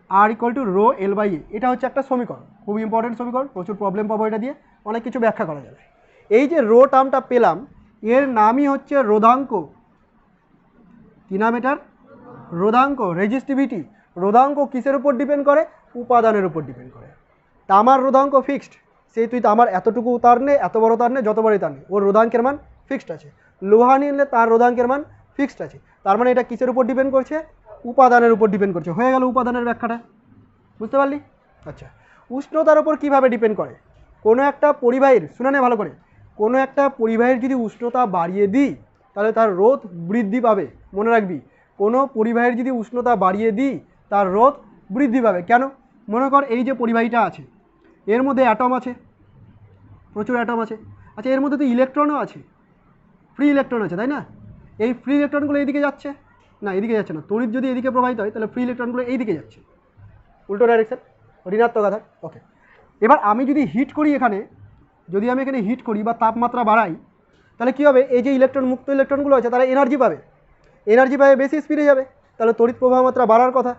R equal to rho L/a। এটা হচ্ছে একটা সমীকরণ, খুব ইম্পর্টেন্ট সমীকরণ, প্রচুর প্রবলেম পাবো এটা দিয়ে, অনেক কিছু ব্যাখ্যা করা যাবে। এই যে রো টার্মটা পেলাম, এর নামই হচ্ছে রোধাঙ্ক। কি নাম এটার? রোধাঙ্ক, রেজিস্টিভিটি। রোধাঙ্ক কিসের উপর ডিপেন্ড করে? উপাদানের উপর ডিপেন্ড করে। তামার রোধাঙ্ক ফিক্সড, সেই তুই তামার এতটুকু তার নে, এত বড় তার নে, যত বড়ই তার নে, ওর রোধাঙ্কের মান ফিক্সড আছে। লোহা নিলে তার রোধাঙ্কের মান ফিক্সড আছে। তার মানে এটা কিসের উপর ডিপেন্ড করছে? উপাদানের উপর ডিপেন্ড করছে। হয়ে গেল উপাদানের ব্যাখ্যাটা, বুঝতে পারলি? আচ্ছা, উষ্ণতার উপর কিভাবে ডিপেন্ড করে? কোনো একটা পরিবাহীর, শুনে নে ভালো করে, কোনো একটা পরিবাহীর যদি উষ্ণতা বাড়িয়ে দিই তাহলে তার রোধ বৃদ্ধি পাবে। মনে রাখবি, কোনো পরিবাহীর যদি উষ্ণতা বাড়িয়ে দিই তার রোধ বৃদ্ধি পাবে। কেন? মনে কর এই যে পরিবাহীটা আছে, এর মধ্যে অ্যাটম আছে, প্রচুর অ্যাটম আছে। আচ্ছা, এর মধ্যে তো ইলেকট্রনও আছে, ফ্রি ইলেকট্রন আছে, তাই না? এই ফ্রি ইলেকট্রনগুলো এইদিকে যাচ্ছে না, এদিকে যাচ্ছে না। তড়িৎ যদি এদিকে প্রবাহিত হয় তাহলে ফ্রি ইলেকট্রনগুলো এইদিকে যাচ্ছে, উল্টো ডাইরেকশন, ঋণাত্মক আধান। ওকে, এবার আমি যদি হিট করি এখানে, যদি আমি এখানে হিট করি বা তাপমাত্রা বাড়াই, তাহলে কী হবে? এই যে ইলেকট্রন মুক্ত ইলেকট্রনগুলো আছে তারা এনার্জি পাবে, এনার্জি পাবে, বেশি স্পিডে যাবে, তাহলে তড়িৎ প্রবাহ মাত্রা বাড়ার কথা।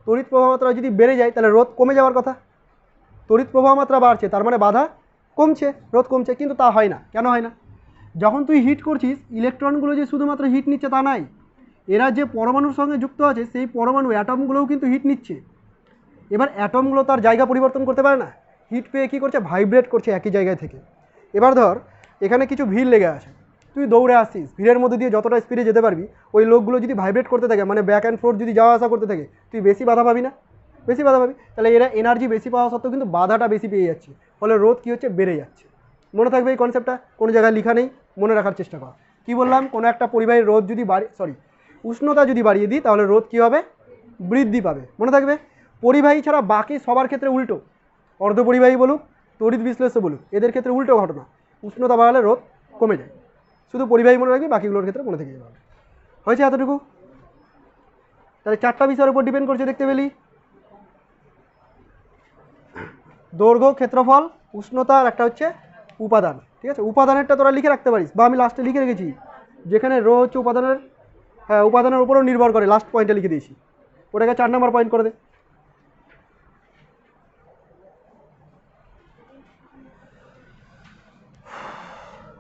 তড়িৎ প্রবাহ মাত্রা যদি বেড়ে যায় তাহলে রোধ কমে যাওয়ার কথা। তড়িৎ প্রবাহ মাত্রা বাড়ছে, তার মানে বাধা কমছে, রোধ কমছে। কিন্তু তা হয় না। কেন হয় না? যখন তুই হিট করছিস, ইলেকট্রনগুলো যে শুধুমাত্র হিট নিচ্ছে তা নাই, এরা যে পরমাণুর সঙ্গে যুক্ত আছে সেই পরমাণু অ্যাটমগুলোও কিন্তু হিট নিচ্ছে। এবার অ্যাটমগুলো তার জায়গা পরিবর্তন করতে পারে না, হিট পেয়ে কী করছে? ভাইব্রেট করছে একই জায়গায় থেকে। এবার ধর এখানে কিছু ভিড় লেগে আছে, তুই দৌড়ে আসছিস, ভিড়ের মধ্যে দিয়ে যতটা স্পিডে যেতে পারবি, ওই লোকগুলো যদি ভাইব্রেট করতে থাকে, মানে ব্যাক অ্যান্ড ফোর্থ যদি যাওয়া আসা করতে থাকে, তুই বেশি বাধা পাবি না? বেশি বাধা পাবি। তাহলে এরা এনার্জি বেশি পাওয়া সত্ত্বেও কিন্তু বাধাটা বেশি পেয়ে যাচ্ছে, ফলে রোধ কী হচ্ছে, বেড়ে যাচ্ছে। মনে থাকবে এই কনসেপ্টটা, কোনো জায়গায় লেখা নেই, মনে রাখার চেষ্টা কর। কী বললাম, কোনো একটা পরিবাহীর রোধ যদি উষ্ণতা যদি বাড়িয়ে দিই, তাহলে রোধ কী হবে, বৃদ্ধি পাবে। মনে থাকবে, পরিবাহী ছাড়া বাকি সবার ক্ষেত্রে উল্টো, অর্ধপরিবাহী বলুক, তড়িৎ বিশ্লেষ্য বলুক, এদের ক্ষেত্রে উল্টো ঘটনা, উষ্ণতা বাড়ালে রোধ কমে যায়। শুধু পরিবাহী মনে রাখবি, বাকিগুলোর ক্ষেত্রে মনে থেকে যাবে। হয়েছে এতটুকু? তাহলে 4টা বিষয়ের উপর ডিপেন্ড করছে, দেখতে পেলি, দৈর্ঘ্য, ক্ষেত্রফল, উষ্ণতা, আর একটা হচ্ছে উপাদান। ঠিক আছে, উপাদানেরটা তোরা লিখে রাখতে পারিস, বা আমি লাস্টে লিখে রেখেছি, যেখানে রো হচ্ছে উপাদানের, হ্যাঁ উপাদানের উপরও নির্ভর করে, লাস্ট পয়েন্টে লিখে দিয়েছি, ওটাকে 4 নম্বর পয়েন্ট করে দে।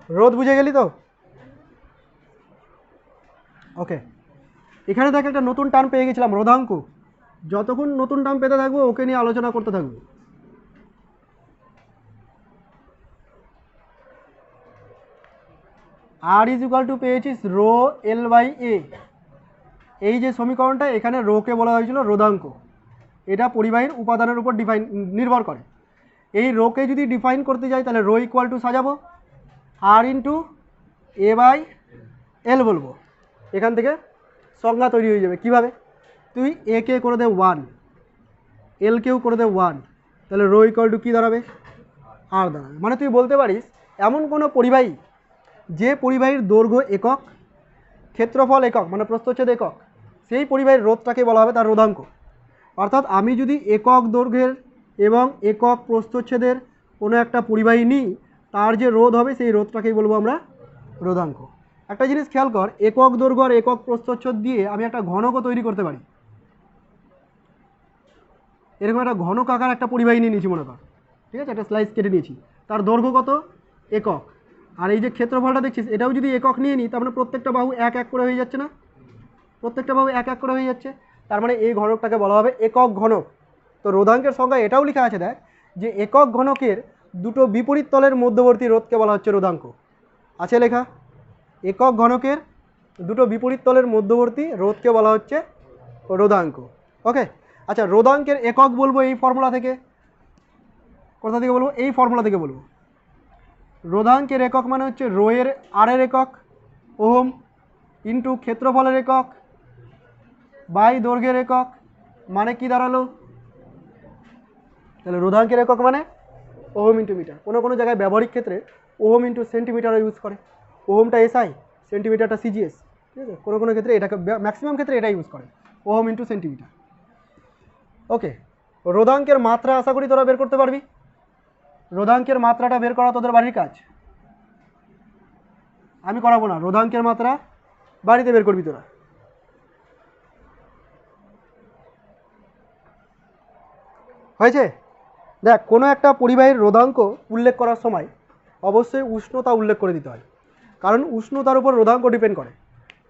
রোধ বুঝে গেলি তো? ওকে, এখানে দেখ একটা নতুন টার্ম পেয়ে গেছিলাম, রোধাঙ্ক। যতক্ষণ নতুন টার্ম পেতে থাকবো, ওকে নিয়ে আলোচনা করতে থাকবো। আর ইজ ইকুয়াল টু পেয়েছিস রো এল বাই এ। এই যে সমীকরণটা, এখানে রোকে বলা হয়েছিল রোধাঙ্ক, এটা পরিবাহীর উপাদানের উপর নির্ভর করে। এই রোকে যদি ডিফাইন করতে যাই, তাহলে রো ইকুয়াল টু সাজাবো আর ইন্টু এ বাই এল বলবো। এখান থেকে সংজ্ঞা তৈরি হয়ে যাবে। কিভাবে, তুই এ কে করে দে 1, এল কেও করে দে 1, তাহলে রো ইকুয়াল টু কী দাঁড়াবে, আর দাঁড়াবে। মানে তুই বলতে পারিস, এমন কোনো পরিবাহী যে পরিবাহীর দৈর্ঘ্য একক, ক্ষেত্রফল একক, মানে প্রস্থচ্ছেদ একক, সেই পরিবাহীর রোধটাকে বলা হবে তার রোধাঙ্ক। অর্থাৎ আমি যদি একক দৈর্ঘ্যের এবং একক প্রস্থচ্ছেদের কোনো একটা পরিবাহী নিই, তার যে রোধ হবে সেই রোধটাকেই বলবো আমরা রোধাঙ্ক। একটা জিনিস খেয়াল কর, একক দৈর্ঘ্য আর একক প্রস্থচ্ছেদ দিয়ে আমি একটা ঘনকও তৈরি করতে পারি। এরকম একটা ঘনক আকার একটা পরিবাহী নিয়ে নিয়েছি মনে কর, ঠিক আছে, একটা স্লাইস কেটে নিয়েছি, তার দৈর্ঘ্য কত, একক। আর এই যে ক্ষেত্রফলটা দেখছিস, এটাও যদি একক নিয়ে নিই, তার মানে প্রত্যেকটা বাহু এক এক করে হয়ে যাচ্ছে না, প্রত্যেকটা বাহু এক এক করে হয়ে যাচ্ছে, তার মানে এই ঘনকটাকে বলা হবে একক ঘনক। তো রোধাঙ্কের সংজ্ঞা এটাও লেখা আছে, দেখ, যে একক ঘনকের দুটো বিপরীত তলের মধ্যবর্তী রোধকে বলা হচ্ছে রোধাঙ্ক। আছে লেখা, একক ঘনকের দুটো বিপরীত তলের মধ্যবর্তী রোধকে বলা হচ্ছে রোধাঙ্ক। ওকে, আচ্ছা, রোধাঙ্কের একক বলবো এই ফর্মুলা থেকে। কোথা থেকে বলবো, এই ফর্মুলা থেকে বলবো। রোধাঙ্কের একক মানে হচ্ছে রো এর আর এর একক ওহম, ইন্টু ক্ষেত্রফলের একক বাই দৈর্ঘ্যের একক, মানে কি দাঁড়ালো, তাহলে রোধাঙ্কের একক মানে ওহম ইন্টু মিটার। কোনো কোনো জায়গায় ব্যবহারিক ক্ষেত্রে ওহম ইন্টু সেন্টিমিটারও ইউজ করে, ওহমটা এসআই, সেন্টিমিটারটা সিজিএস। ঠিক আছে, কোনো কোনো ক্ষেত্রে এটাকে, ম্যাক্সিমাম ক্ষেত্রে এটা ইউজ করে, ওহম ইন্টু সেন্টিমিটার। ওকে, রোধাঙ্কের মাত্রা আশা করি তোরা বের করতে পারবি। রোধাঙ্কের মাত্রাটা বের করা তোদের বাড়ির কাজ, আমি করাবো না। রোধাঙ্কের মাত্রা বাড়িতে বের করবি তোরা। হয়েছে? দেখ, কোনো একটা পরিবাহীর রোধাঙ্ক উল্লেখ করার সময় অবশ্যই উষ্ণতা উল্লেখ করে দিতে হয়, কারণ উষ্ণতার উপর রোধাঙ্ক ডিপেন্ড করে।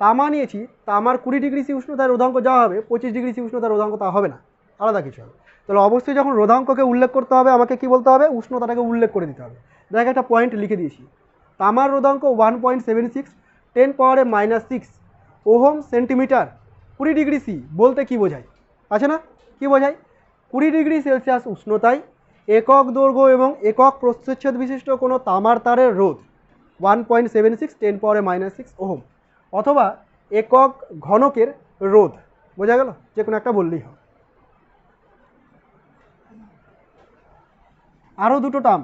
তামা নিয়েছি, তামার 20 ডিগ্রি সি উষ্ণতায় রোধাঙ্ক যা হবে, 25 ডিগ্রি সি উষ্ণতার রোধাঙ্ক তা হবে না, আলাদা কিছু হবে। তাহলে অবশ্যই যখন রোধাঙ্ককে উল্লেখ করতে হবে, আমাকে কি বলতে হবে, উষ্ণতাটাকে উল্লেখ করে দিতে হবে। দেখ, একটা পয়েন্ট লিখে দিয়েছি, তামার রোধাঙ্ক 1.76 10⁻⁻6 ওহম সেন্টিমিটার 20 ডিগ্রি সি বলতে কি বোঝায়, আছে না, কি বোঝায়, 20 ডিগ্রি সেলসিয়াস উষ্ণতায় একক দৈর্ঘ্য এবং একক প্রস্থচ্ছেদ বিশিষ্ট কোনো তামার তারের রোধ 1.76 10⁻⁻6 ওহম, অথবা একক ঘনকের রোধ। বোঝা গেল? যে কোনো একটা বললেই হবে। আরও দুটো টার্ম,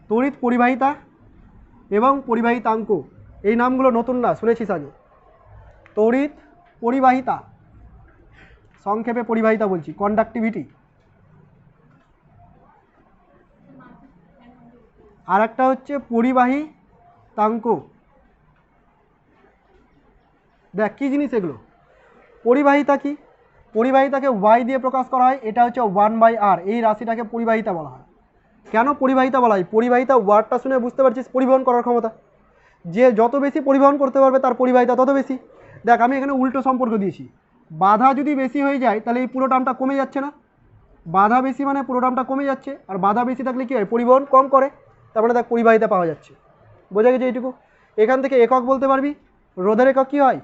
তড়িৎ পরিবাহিতা এবং পরিবাহিতাঙ্ক। এই নামগুলো নতুন না, শুনেছিস আগে। তড়িৎ পরিবাহিতা, সংক্ষেপে পরিবাহিতা বলছি, কন্ডাক্টিভিটি। আর একটা হচ্ছে পরিবাহিতাঙ্ক। দেখ কী জিনিস এগুলো। পরিবাহিতা কি, পরিবাহিতাকে ওয়াই দিয়ে প্রকাশ করা হয়, এটা হচ্ছে 1/r, এই রাশিটাকে পরিবাহিতা বলা হয়। কেন পরিবাহিতা বলা হয়, পরিবাহিতা ওয়ার্ডটা শুনে বুঝতে পারছিস, পরিবহন করার ক্ষমতা। যে যত বেশি পরিবহন করতে পারবে তার পরিবাহিতা তত বেশি। দেখ, আমি এখানে উল্টো সম্পর্ক দিয়েছি, বাধা যদি বেশি হয়ে যায় তাহলে এই পুরো টার্মটা কমে যাচ্ছে না, বাধা বেশি মানে পুরো টার্মটা কমে যাচ্ছে, আর বাধা বেশি থাকলে কী হয়, পরিবহন কম করে, তার মানে দেখ পরিবাহিতা পাওয়া যাচ্ছে। বোঝা গেছে এইটুকু। এখান থেকে একক বলতে পারবি, রোধের একক কী হয়?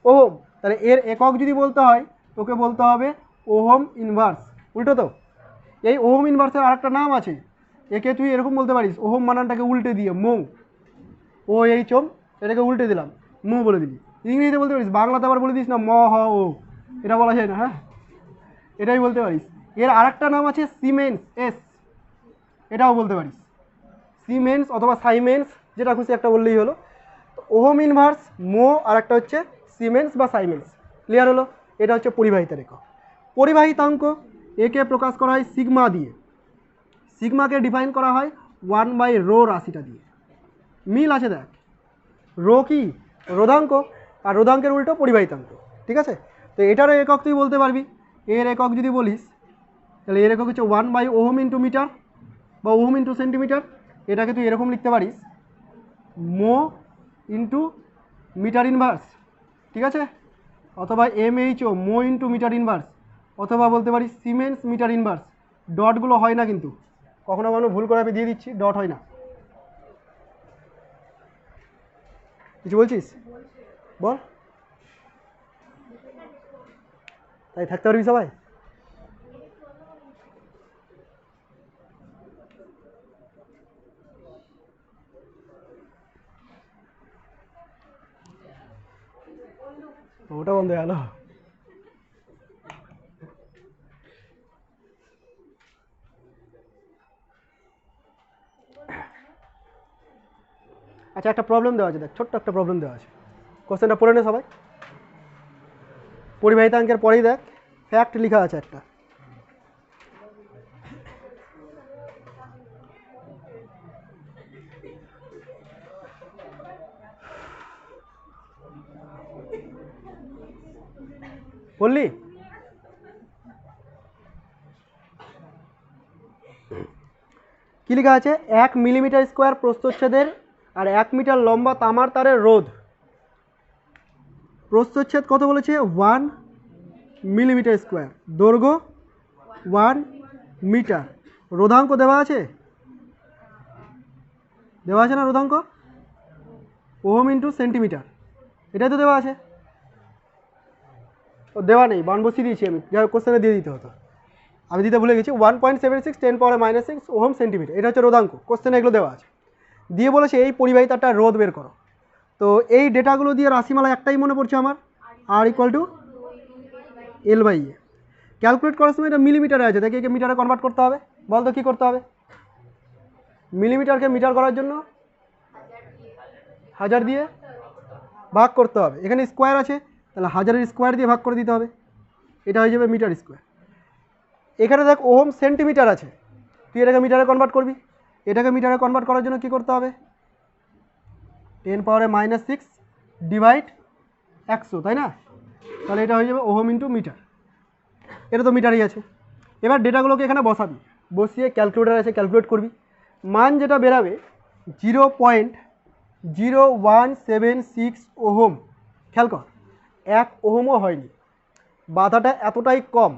ওহম। তাহলে এর একক যদি বলতে হয় তোকে বলতে হবে ওহম ইনভার্স, উল্টো তো। এই ওহম ইনভার্সের আরেকটা নাম আছে, একে তুই এরকম বলতে পারিস, ওহম বানানটাকে উল্টে দিয়ে মৌ, ও এই চোম, এটাকে উল্টে দিলাম, মৌ বলে দিবি। ইংরেজিতে বলতে পারিস, বাংলাতে আবার বলে দিস না ম হ ও, এটা বলা যায় না, হ্যাঁ এটাই বলতে পারিস। এর আরেকটা নাম আছে সিমেন্স, এস, এটাও বলতে পারিস, সিমেন্স অথবা সাইমেন্স, যেটা খুশি একটা বললেই হলো। ওহম ইনভার্স, মো, আর একটা হচ্ছে সিমেন্স বা সাইমেন্স। ক্লিয়ার হলো? এটা হচ্ছে পরিবাহিতার একক। পরিবাহিতাঙ্ক একে প্রকাশ করা হয় সিগমা দিয়ে, সিগমাকে ডিফাইন করা হয় 1/ρ রাশিটা দিয়ে। মিল আছে দেখ, রো কি? রোধাঙ্ক, আর রোধাঙ্কের উল্টো পরিবাহিতাঙ্ক, ঠিক আছে? তো এটারও একক তুই বলতে পারবি। এর একক যদি বলিস তাহলে এর একক হচ্ছে 1/ওহম ইন্টু মিটার বা ওহম ইন্টু সেন্টিমিটার। এটাকে তুই এরকম লিখতে পারিস, মো ইন্টু মিটার ইনভার্স, ঠিক আছে? অথবা MHO, মো ইন্টু মিটার ইনভার্স, অথবা বলতে পারিস সিমেন্স মিটার ইনভার্স। ডটগুলো হয় না কিন্তু, কখনো কখনো ভুল করে আমি দিয়ে দিচ্ছি, ডট হয় না। কিছু বলছিস? বল। তাই থাকতে পারবি সবাই? ওটা বন্ধ হয়ে গেল। আচ্ছা, একটা প্রবলেম দেওয়া আছে দেখ, ছোট্ট একটা প্রবলেম দেওয়া আছে, কোশ্চেনটা পড়ে নে সবাই। পরিবাহিতাঙ্কের পরেই দেখ ফ্যাক্ট লেখা আছে একটা, বললি? কি লেখা আছে? 1 মিলিমিটার স্কোয়ার প্রস্থচ্ছেদের আর 1 মিটার লম্বা তামার তারের রোধ। প্রস্থচ্ছেদ কত বলেছে? 1 মিলিমিটার স্কোয়ার, দৈর্ঘ্য 1 মিটার। রোধাঙ্ক দেওয়া আছে? দেওয়া আছে না রোধাঙ্ক? ওহম ইন্টু সেন্টিমিটার, এটাই তো দেওয়া আছে। ও দেওয়া নেই, বান বসিয়ে দিয়েছি আমি, যাই হোক কোশ্চেনে দিয়ে দিতে হতো, আমি দিতে ভুলে গেছি। 1.76 10⁻⁻6 ওহম সেন্টিমিটার, এটা হচ্ছে রোধাঙ্ক। কোশ্চেনে এগুলো দেওয়া আছে, দিয়ে বলেছে এই পরিবাহিতাটা রোধ বের করো। তো এই ডেটাগুলো দিয়ে রাশিমালা একটাই মনে পড়ছে আমার, আর ইকুয়াল টু L/A। ক্যালকুলেট করার সময় এটা মিলিমিটারে আছে, দেখে একে মিটারে কনভার্ট করতে হবে। বল তো কী করতে হবে? মিলিমিটারকে মিটার করার জন্য 1000 দিয়ে ভাগ করতে হবে। এখানে স্কোয়ার আছে, তাহলে 1000-এর স্কোয়ার দিয়ে ভাগ করে দিতে হবে, এটা হয়ে যাবে মিটার স্কোয়ার। এখানে দেখ ওহম সেন্টিমিটার আছে, তুই এটাকে মিটারে কনভার্ট করবি। এটাকে মিটারে কনভার্ট করার জন্য কী করতে হবে? 10⁻⁻6 ডিভাইড 100, তাই না? তাহলে এটা হয়ে যাবে ওহম ইন্টু মিটার, এটা তো মিটারই আছে। এবার ডেটাগুলোকে এখানে বসাবি, বসিয়ে ক্যালকুলেটার আছে ক্যালকুলেট করবি। মান যেটা বেরাবে 0.0176 ওহম। খেয়াল কর, 1 ওহমও হয়নি, বাধাটা এতটাই কম।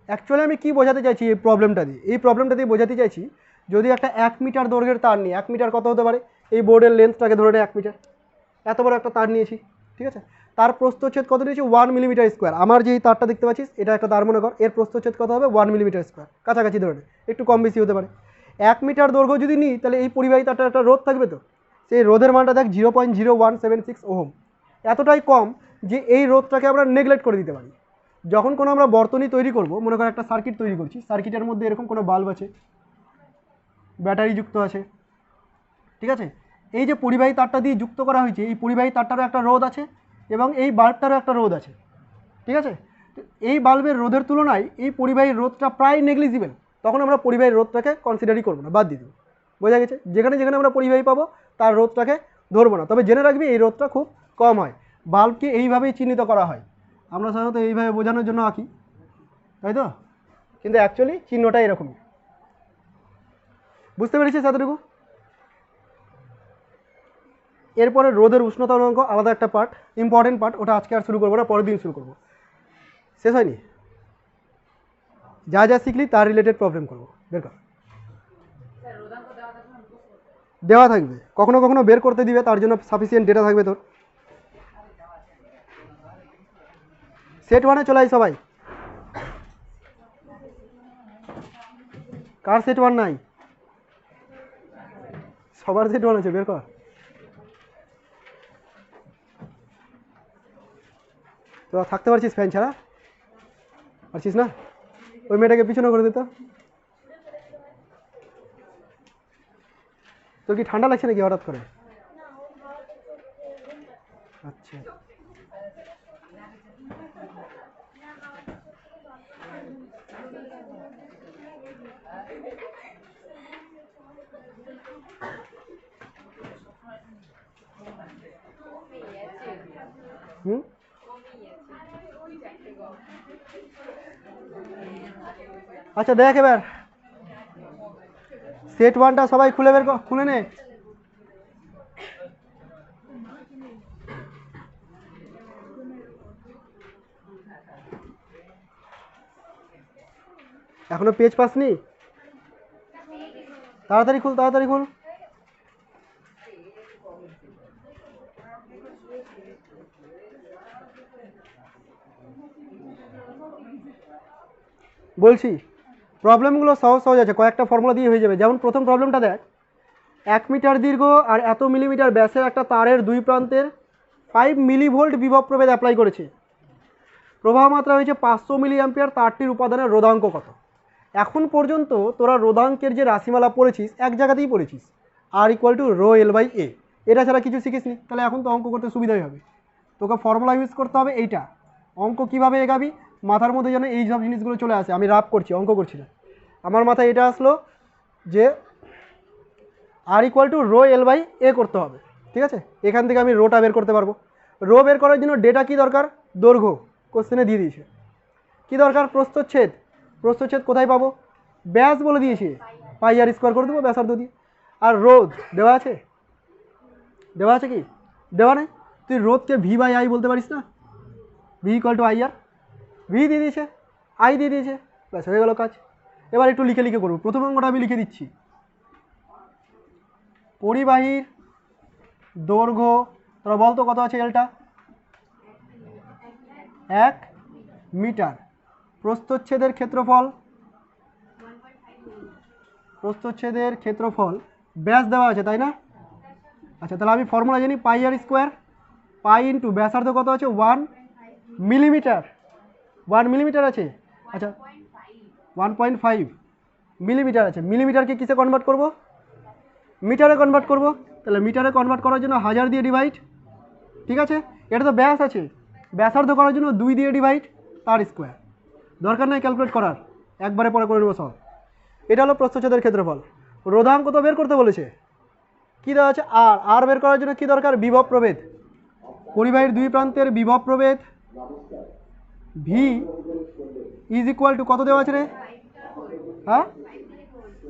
অ্যাকচুয়ালি আমি কি বোঝাতে চাইছি এই প্রবলেমটা দিয়ে? এই প্রবলেমটা দিয়ে বোঝাতে চাইছি, যদি একটা 1 মিটার দৈর্ঘ্যের তার নিই, 1 মিটার কত হতে পারে? এই বোর্ডের লেন্থটাকে ধরে নেয় 1 মিটার, এত বড় একটা তার নিয়েছি, ঠিক আছে? তার প্রস্থচ্ছেদ কত নিয়েছি? 1 মিলিমিটার স্কোয়ার। আমার যে তারটা দেখতে পাচ্ছিস এটা একটা তার মনে কর, এর প্রস্থচ্ছেদ কত হবে? 1 মিলিমিটার স্কোয়ার, কাছাকাছি ধরে নে, একটু কম বেশি হতে পারে। 1 মিটার দৈর্ঘ্য যদি নিই তাহলে এই পরিবাহী তারটা একটা রোধ থাকবে, তো সেই রোধের মানটা দেখ 0.0176 ওহম, এতটাই কম যে এই রোধটাকে আমরা নেগলেক্ট করে দিতে পারি। যখন কোনো আমরা বর্তনী তৈরি করব, মনে কর একটা সার্কিট তৈরি করছি, সার্কিটের মধ্যে এরকম কোনো বাল্ব আছে, ব্যাটারি যুক্ত আছে, ঠিক আছে? এই যে পরিবাহী তারটা দিয়ে যুক্ত করা হয়েছে, এই পরিবাহী তারটারও একটা রোধ আছে এবং এই বাল্বটারও একটা রোধ আছে, ঠিক আছে? তো এই বাল্বের রোধের তুলনায় এই পরিবাহী রোধটা প্রায় নেগলিজিবল, তখন আমরা পরিবাহী রোধটাকে কনসিডারই করবো না, বাদ দিয়ে দেবো। বোঝা গেছে? যেখানে যেখানে আমরা পরিবাহী পাবো তার রোধটাকে ধরবো না। তবে জেনে রাখবি এই রোধটা খুব কম হয়। বাল্বকে এইভাবেই চিহ্নিত করা হয়, আমরা সাধারণত এইভাবে বোঝানোর জন্য আঁকি, তাই তো? কিন্তু অ্যাকচুয়ালি চিহ্নটা এরকমই। বুঝতে পেরেছিস এতটুকু? এরপরে রোদের উষ্ণতা অঙ্ক আলাদা একটা পার্ট, ইম্পর্টেন্ট পার্ট, ওটা আজকে আর শুরু করবো না, পরের দিন শুরু করবো। শেষ হয়নি, যা যা শিখলি তার রিলেটেড প্রবলেম করবো, বের কর। দেওয়া থাকবে, কখনো কখনো বের করতে দিবে, তার জন্য সাফিসিয়েন্ট ডেটা থাকবে তোর। সেট ওয়ানে চলে আয় সবাই। কার সেট ওয়ান নাই? সবার সেট ওয়ান আছে, বের কর। তোরা থাকতে পারছিস ফ্যান ছাড়া? পারছিস না? ওই মেয়েটাকে পিছনে করে দিত। তোর কি ঠান্ডা লাগছে নাকি হঠাৎ করে? আচ্ছা, হুম, আচ্ছা দেখ এবার সেট ওয়ানটা সবাই খুলে বের কর, খুলে নে। এখনো পেজ পাসনি? তাড়াতাড়ি খুল, তাড়াতাড়ি খুল। বলছি প্রবলেমগুলো সহজ সহজ আছে, কয়েকটা ফর্মুলা দিয়ে হয়ে যাবে। যেমন প্রথম প্রবলেমটা দেখ, 1 মিটার দীর্ঘ আর এত মিলিমিটার ব্যাসের একটা তারের দুই প্রান্তের 5 মিলিভোল্ট বিভব প্রভেদ অ্যাপ্লাই করেছে। প্রবাহ মাত্রা হয়েছে 500 মিলি অ্যাম্পিয়ার, তারটির উপাদানের রোধাঙ্ক কত? এখন পর্যন্ত তোরা রোধাঙ্কের যে রাশিমালা পড়েছিস এক জায়গাতেই পড়েছিস, R equal to rho L by A, এটা ছাড়া কিছু শিখিসনি। তাহলে এখন তো অঙ্ক করতে সুবিধাই হবে। তোকে ফর্মুলা ইউজ করতে হবে এইটা। অঙ্ক কিভাবে এগাবি মাথার মধ্যে যেন এই সব জিনিসগুলো চলে আসে। আমি রাফ করছি, অঙ্ক করছি না। আমার মাথায় এটা আসলো যে R equal to rho L by A করতে হবে, ঠিক আছে? এখান থেকে আমি রোটা বের করতে পারবো। রো বের করার জন্য ডেটা কি দরকার? দৈর্ঘ্য, কোশ্চেনে দিয়ে দিয়েছে। কি দরকার? প্রস্থচ্ছেদ। প্রস্থচ্ছেদ কোথায় পাবো? ব্যাস বলে দিয়েছে, পাই আর স্কোয়ার করে দেবো ব্যাসার্ধ দিয়ে। আর রোধ দেওয়া আছে? দেওয়া আছে কি? দেওয়া নেই। তুই রোধকে ভি বাই আই বলতে পারিস না? V equal to I R, V দিয়ে দিয়েছে, আই দিয়ে দিয়েছে, ব্যাস হয়ে গেল কাজ। এবার একটু লিখে লিখে করবো। প্রথম অঙ্কটা আমি লিখে দিচ্ছি। পরিবাহীর দৈর্ঘ্য, তোরা বলতো কত আছে? এলটা 1 মিটার। প্রস্থচ্ছেদের ক্ষেত্রফল, প্রস্থচ্ছেদের ক্ষেত্রফল ব্যাস দেওয়া আছে তাই না? আচ্ছা তাহলে আমি ফর্মুলা জানি, পাই আর স্কোয়ার, পাই ইন্টু ব্যাসার্ধ কত আছে? 1 মিলিমিটার। 1 মিলিমিটার আছে, আচ্ছা 1.5 মিলিমিটার আছে। মিলিমিটারকে কিসে কনভার্ট করব? মিটারে কনভার্ট করব। তাহলে মিটারে কনভার্ট করার জন্য 1000 দিয়ে ডিভাইড, ঠিক আছে? এটা তো ব্যাস আছে, ব্যাসার্ধ করার জন্য 2 দিয়ে ডিভাইড, তার স্কোয়ার। দরকার নেই ক্যালকুলেট করার, একবারে পরে করে নেবো সব। এটা হলো প্রস্থচ্ছেদের ক্ষেত্রফল। রোধাঙ্ক তো বের করতে বলেছে, কী দেওয়া আছে? আর আর বের করার জন্য কী দরকার? বিভব প্রভেদ। পরিবাহীর দুই প্রান্তের বিভব প্রভেদ ভি ইজ ইকুয়াল টু কত দেওয়া আছে রে? হ্যাঁ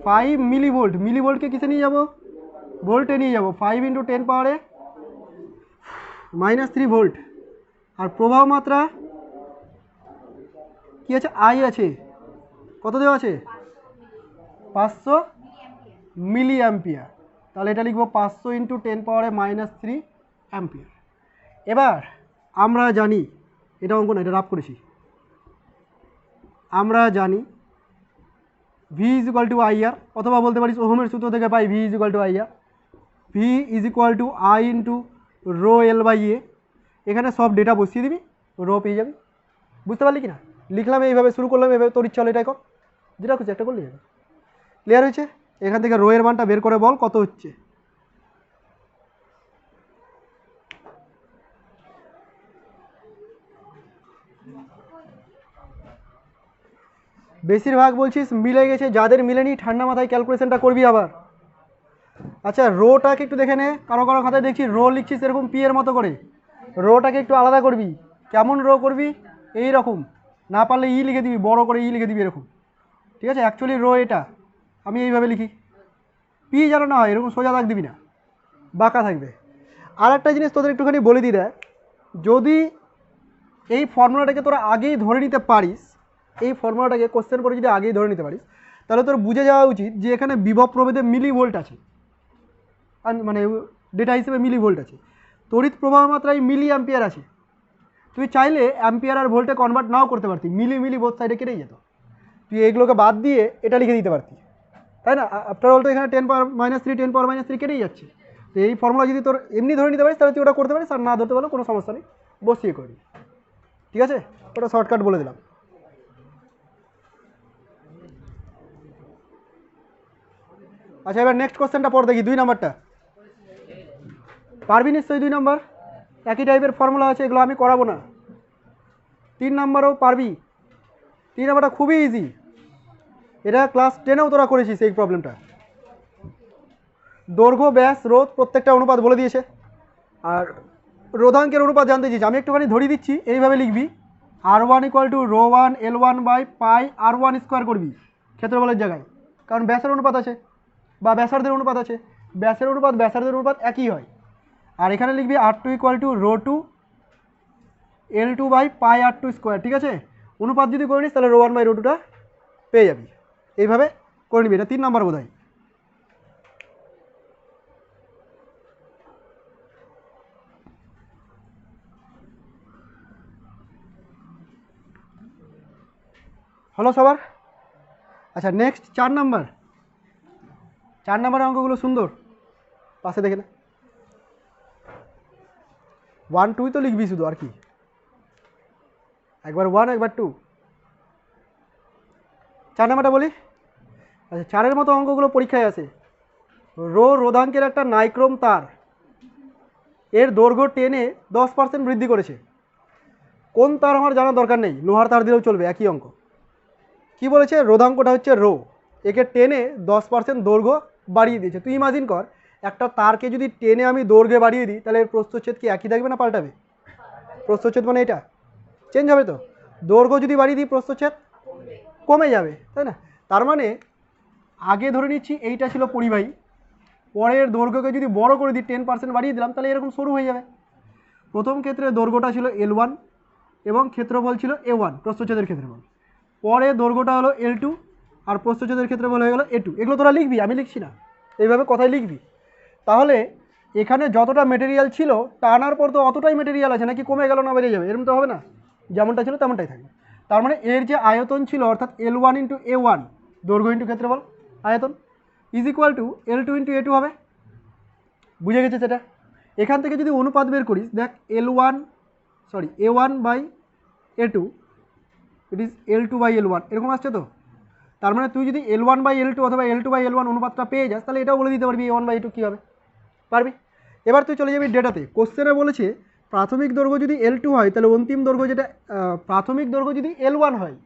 5 মিলিভোল্ট। মিলিভোল্টকে কিসে নিয়ে যাব? ভোল্টে নিয়ে যাব। 5 ইন্টু 10 পাওয়ারে -3 ভোল্ট। আর প্রবাহ মাত্রা কি আছে? আই আছে। কত দেওয়া আছে? 500 মিলি অ্যাম্পিয়ার। তাহলে এটা লিখবো 500 ইন্টু 10 পাওয়ারে -3 অ্যাম্পিয়ার। এবার আমরা জানি, এটা অঙ্ক না, এটা রাফ করেছি। আমরা জানি V is equal to I R, অথবা বলতে পারিস ওহমের সূত্র থেকে পাই V is equal to I R. V is equal to I into rho L by A. এখানে সব ডেটা বসিয়ে দিবি, রো পেয়ে যাবি। বুঝতে পারলি কি না? লিখলাম এইভাবে, শুরু করলাম এইভাবে, তোর ইচ্ছা হলো এটাই কর, যেটা খুশি একটা করলি যাবে। ক্লিয়ার হয়েছে? এখান থেকে রো এর মানটা বের করে বল কত হচ্ছে। বেশিরভাগ বলছিস মিলে গেছে, যাদের মিলেনি ঠান্ডা মাথায় ক্যালকুলেশনটা করবি আবার। আচ্ছা রোটাকে একটু দেখে নে, কারো কারো খাতায় দেখছি রো লিখছিস এরকম পি এর মতো করে। রোটাকে একটু আলাদা করবি। কেমন রো করবি? এই রকম, না পারলে ই লিখে দিবি, বড় করে ই লিখে দিবি এরকম, ঠিক আছে? অ্যাকচুয়ালি রো এটা, আমি এইভাবে লিখি। পি যেন না হয় এরকম সোজা দাগ দিবি না, বাঁকা থাকবে। আর একটা জিনিস তোদের একটুখানি বলে দিই দেখ, যদি এই ফর্মুলাটাকে তোরা আগেই ধরে নিতে পারিস, এই ফর্মুলাটাকে কোশ্চেন করে যদি আগেই ধরে নিতে পারিস, তাহলে তোর বুঝে যাওয়া উচিত যে এখানে বিভব প্রভেদে মিলি ভোল্ট আছে। মানে ডেটা হিসেবে মিলি ভোল্ট আছে, তড়িৎ প্রবাহ মাত্রায় মিলি অ্যাম্পিয়ার আছে। তুই চাইলে অ্যাম্পিয়ার আর ভোল্টে কনভার্ট নাও করতে পারতি, মিলি মিলি বোথ সাইডে কেটেই যেত, তুই এগুলোকে বাদ দিয়ে এটা লিখে দিতে পারতি, তাই না? আফটার অল তো এখানে 10⁻³ 10⁻³ কেটেই যাচ্ছে। তো এই ফর্মুলা যদি তোর এমনি ধরে নিতে পারিস তাহলে তুই ওটা করতে পারিস, আর না ধরতে পারলে কোনো সমস্যা নেই, বসিয়ে করবি। ঠিক আছে, ওটা শর্টকাট বলে দিলাম। আচ্ছা, এবার নেক্সট কোশ্চেনটা পর দেখি, 2 নম্বরটা পারবি নিশ্চয়ই? 2 নম্বর একই টাইপের ফর্মুলা আছে, এগুলো আমি করাবো না। 3 নম্বরও পারবি। 3 নম্বরটা খুবই ইজি, এটা ক্লাস 10এও তোরা করেছিস এই প্রবলেমটা। দৈর্ঘ্য, ব্যাস, রোধ প্রত্যেকটা অনুপাত বলে দিয়েছে, আর রোধাঙ্কের অনুপাত জানতে চেয়েছি। আমি একটুখানি ধরিয়ে দিচ্ছি, এইভাবে লিখবি R1 = ρ1 L1/π r1² করবি ক্ষেত্রফলের জায়গায়, কারণ ব্যাসের অনুপাত আছে বা ব্যাসার্ধের অনুপাত আছে, ব্যাসের অনুপাত ব্যাসার্ধের অনুপাত একই হয়। আর এখানে লিখবি R2 = ρ2 L2/πr2²। ঠিক আছে, অনুপাত যদি করে নিস তাহলে ρ1/ρ2টা পেয়ে যাবি, এইভাবে করে নিবি। এটা 3 নম্বর বোধ হয়। হলো সবার? আচ্ছা, নেক্সট 4 নম্বর। 4 নম্বরের অঙ্কগুলো সুন্দর, পাশে দেখে না, 1 2 তো লিখবি শুধু, আর কি, একবার 1 একবার 2। 4 নম্বরটা বলি। আচ্ছা, 4-এর মতো অঙ্কগুলো পরীক্ষায় আসে। রোধাঙ্কের একটা নাইক্রোম তার, এর দৈর্ঘ্য টেনে 10% বৃদ্ধি করেছে। কোন তার আমার জানার দরকার নেই, লোহার তার দিলেও চলবে, একই অঙ্ক। কি বলেছে? রোধাঙ্কটা হচ্ছে রো, একে টেনে 10% দৈর্ঘ্য বাড়িয়ে দিয়েছে। তুই ইমাজিন কর, একটা তারকে যদি টেনে আমি দৈর্ঘ্যে বাড়িয়ে দিই, তাহলে এর প্রস্থচ্ছেদ কি একই থাকবে না পাল্টাবে? প্রস্থচ্ছেদ মানে এটা চেঞ্জ হবে, তো দৈর্ঘ্য যদি বাড়িয়ে দিই প্রস্থচ্ছেদ কমে যাবে, তাই না? তার মানে আগে ধরে নিচ্ছি এইটা ছিল পরিবাহী, পরের দৈর্ঘ্যকে যদি বড় করে দিই 10% বাড়িয়ে দিলাম, তাহলে এরকম সরু হয়ে যাবে। প্রথম ক্ষেত্রে দৈর্ঘ্যটা ছিল L1 এবং ক্ষেত্রফল ছিল A1, প্রস্থচ্ছেদের ক্ষেত্রফল। পরে দৈর্ঘ্যটা হলো L2 আর প্রস্থচ্ছেদের ক্ষেত্রফল হয়ে গেল A2। এগুলো তোরা লিখবি, আমি লিখছি না, এইভাবে কথাই লিখবি। তাহলে এখানে যতটা মেটেরিয়াল ছিল টানার পর তো অতটাই মেটেরিয়াল আছে, নাকি কমে গেল না বেড়ে যাবে? এরকম তো হবে না, যেমনটা ছিল তেমনটাই থাকবে। তার মানে এর যে আয়তন ছিল, অর্থাৎ L1 × A1 দৈর্ঘ্য ইন্টু ক্ষেত্রফল আয়তন = L2 × A2 হবে। বুঝে গেছে সেটা? এখান থেকে যদি অনুপাত বের করিস, দেখ A1/A2 ইট ইজ L2/L1, এরকম আসছে তো। তার মানে তুই যদি L1/L2 অথবা L2/L1 অনুপাতটা পেয়ে যাস, তাহলে এটাও বলে দিতে পারবি A1/A2 কী হবে, পারবি। এবার তুই চলে যাবি ডেটাতে। কোশ্চেনে বলেছে প্রাথমিক দৈর্ঘ্য যদি L2 হয়, তাহলে অন্তিম দৈর্ঘ্য যেটা প্রাথমিক দৈর্ঘ্য যদি L1 হয়,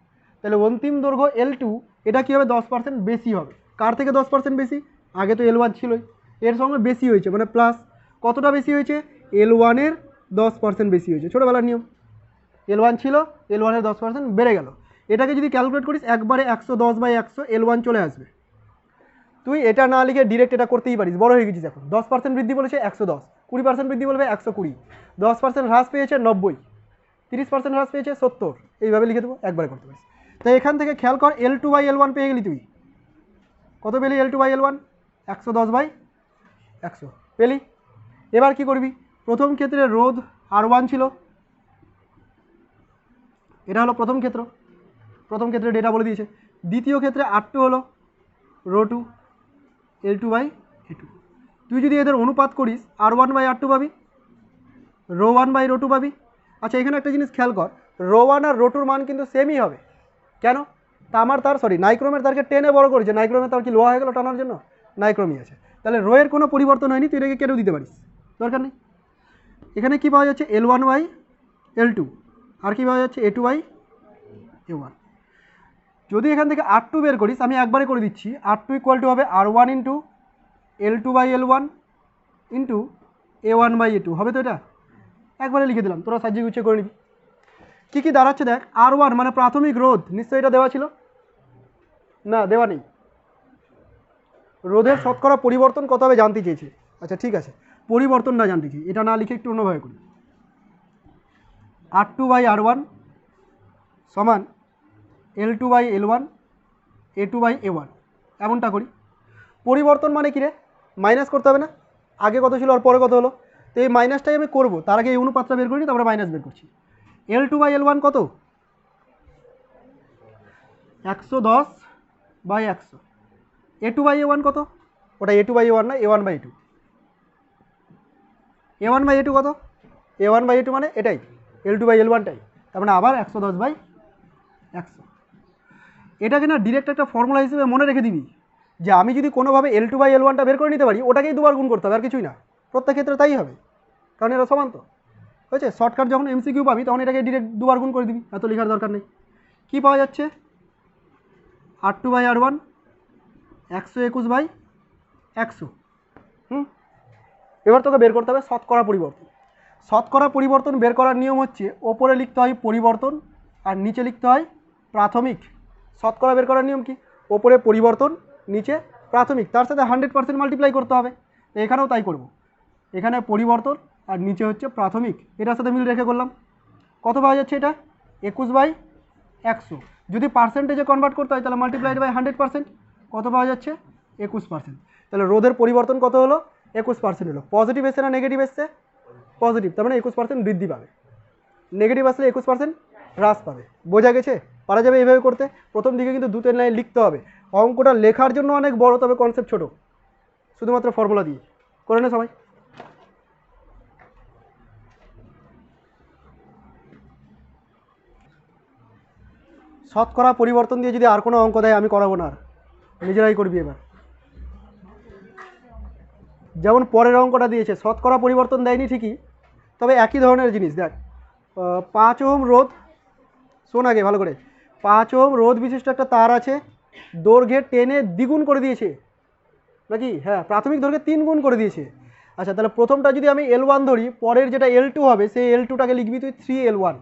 তাহলে অন্তিম দৈর্ঘ্য L2 এটা কী হবে? 10% বেশি হবে। কার থেকে 10% বেশি? আগে তো L1 ছিলই, এর সঙ্গে বেশি হয়েছে, মানে প্লাস। কতটা বেশি হয়েছে? L1-এর 10% বেশি হয়েছে, ছোটোবেলার নিয়ম। L1 ছিল, L1-এর 10% বেড়ে গেল। এটাকে যদি ক্যালকুলেট করিস, একবারে 110/100 L1 চলে আসবে। তুই এটা না লিখে ডিরেক্ট এটা করতেই পারিস, বড় হয়ে গেছিস এখন। 10% বৃদ্ধি বলেছে 110, 20% বৃদ্ধি বলবে 120, 10% হ্রাস পেয়েছে 90, 30% হ্রাস পেয়েছে 70, এইভাবে লিখে দেবো, একবারে করতে পারিস। তাই এখান থেকে খেয়াল কর, L2/L1 পেয়ে গেলি তুই। কত পেলি L2/L1? 110/100 পেলি। এবার কি করবি? প্রথম ক্ষেত্রে রোধ R1 ছিল, এটা হলো প্রথম ক্ষেত্র, প্রথম ক্ষেত্রে ডেটা বলে দিয়েছে। দ্বিতীয় ক্ষেত্রে R2 হলো ρ2 L2/A2। তুই যদি এদের অনুপাত করিস, R1/R2 পাবি, ρ1/ρ2 পাবি। আচ্ছা, এখানে একটা জিনিস খেয়াল কর, ρ1 আর ρ2-র মান কিন্তু সেমই হবে। কেন? নাইক্রোমের তারকে টেনে বড় করেছে। নাইক্রোমের তার কি লোহা হয়ে গেল টানার জন্য? নাইক্রোমই আছে, তাহলে রোয়ের কোনো পরিবর্তন হয়নি, তুই এটাকে কেটেও দিতে পারিস, দরকার নেই। এখানে কি পাওয়া যাচ্ছে? L1/L2, আর কি পাওয়া যাচ্ছে? A2/A1। যদি এখান থেকে R2 বের করিস, আমি একবারে করে দিচ্ছি, R2 = হবে R1 × L2/L1 × A1/A2 হবে তো। এটা একবারে লিখে দিলাম, তোরা সাজিয়ে গুছিয়ে করে নিবি। কী কী দাঁড়াচ্ছে দেখ। R1 মানে প্রাথমিক রোধ, নিশ্চয়ই এটা দেওয়া ছিল না? দেওয়া নেই। রোধের শতকরা পরিবর্তন কত হবে জানতে চেয়েছে। আচ্ছা ঠিক আছে, পরিবর্তন না জানতে চেয়েছি, এটা না লিখে একটু অন্যভাবে করি। R2/R1 সমান L2/L1 A2/A1, এমনটা করি। পরিবর্তন মানে কি রে? মাইনাস করতে হবে না? আগে কত ছিল আর পরে কত হলো। তো এই মাইনাসটাই আমি করবো, তার আগে এই অনুপাতটা বের করি, তারপরে মাইনাস বের করছি। L2/L1 কত? 110/100। A2/A1 কত? ওটা A2/A1 না, A1/A2। A1/A2 কত? A1/A2 মানে এটাই, L2/L1টাই, তার মানে আবার 110/100। এটাকে না ডিরেক্ট একটা ফর্মুলা হিসেবে মনে রেখে দিবি, যে আমি যদি কোনোভাবে L2/L1টা বের করে নিতে পারি, ওটাকেই দুবার গুণ করতে হবে, আর কিছুই না। প্রত্যেক ক্ষেত্রে তাই হবে, কারণ এরা সমান তো। হয়েছে? শর্টকাট যখন MCQ পাবি তখন এটাকে ডিরেক্ট দুবার গুণ করে দিবি, এত লেখার দরকার নেই। কি পাওয়া যাচ্ছে? R2/R1 121/100। এবার তোকে বের করতে হবে শতকরা পরিবর্তন। শতকরা পরিবর্তন বের করার নিয়ম হচ্ছে, ওপরে লিখতে হয় পরিবর্তন আর নিচে লিখতে হয় প্রাথমিক। শতকরা বের করার নিয়ম কি? ওপরে পরিবর্তন, নিচে প্রাথমিক, তার সাথে 100% মাল্টিপ্লাই করতে হবে। এখানেও তাই করব, এখানে পরিবর্তন আর নিচে হচ্ছে প্রাথমিক, এটার সাথে মিল রেখে করলাম। কত পাওয়া যাচ্ছে এটা? 21/100। যদি পার্সেন্টেজে কনভার্ট করতে হয় তাহলে মাল্টিপ্লাইড বাই 100%, কত পাওয়া যাচ্ছে? 21%। তাহলে রোধের পরিবর্তন কত হলো? 21% হলো। পজিটিভ এসছে না নেগেটিভ এসছে? পজিটিভ, তার মানে 21% বৃদ্ধি পাবে। নেগেটিভ আসলে 21% হ্রাস পাবে। বোঝা গেছে? পারা যাবে এইভাবে করতে। প্রথম দিকে কিন্তু 2-3 লাইন লিখতে হবে, অঙ্কটা লেখার জন্য অনেক বড়, তবে কনসেপ্ট ছোট, শুধুমাত্র ফর্মুলা দিয়ে করে নে সবাই। শতকরা পরিবর্তন দিয়ে যদি আর কোনো অঙ্ক দেয় আমি করাবো না, আর নিজেরাই করবি এবার। যেমন পরের অঙ্কটা দিয়েছে, শতকরা পরিবর্তন দেয়নি ঠিকই, তবে একই ধরনের জিনিস। দেখ, 5 ওহম রোধ, শোন আগে ভালো করে, 5 ওহম রোধ বিশিষ্ট একটা তার আছে, দৈর্ঘ্যে 10 দ্বিগুণ করে দিয়েছে নাকি? হ্যাঁ, প্রাথমিক দৈর্ঘ্যে 3 গুণ করে দিয়েছে। আচ্ছা, তাহলে প্রথমটা যদি আমি L1 ধরি, পরের যেটা L2 হবে সেই L2টাকে লিখবি তুই 3L1।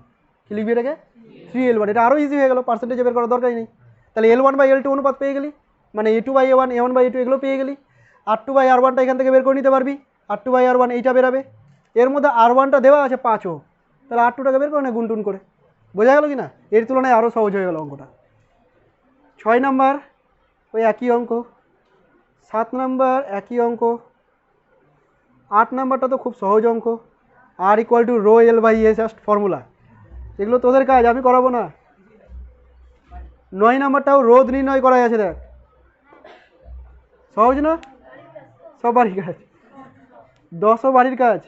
কি লিখবি এটাকে? 3L1। এটা আরও ইজি হয়ে গেল, পার্সেন্টেজে বের করার দরকারই নেই। তাহলে L1/L2 অনুপাত পেয়ে গেলি, মানে A2/A1 A1/A2 এগুলো পেয়ে গেলি। R2/R1টা এখান থেকে বের করে নিতে পারবি, R2/R1 এইটা বেরাবে। এর মধ্যে R1টা দেওয়া আছে 5 ওহম, তাহলে R2টাকে বের করে না গুনটুন করে। বোঝা গেল কি না? এর তুলনায় আরও সহজ হয়ে গেল অঙ্কটা। 6 নাম্বার ওই একই অঙ্ক, 7 নাম্বার একই অঙ্ক, 8 নাম্বারটা তো খুব সহজ অঙ্ক, R = ρL/S ফর্মুলা। এগুলো তোদের কাজ, আমি করাবো না। 9 নাম্বারটাও রোধ নির্ণয় করা আছে, দেখ সহজ না? সব বাড়ির কাজ, 10ও বাড়ির কাজ।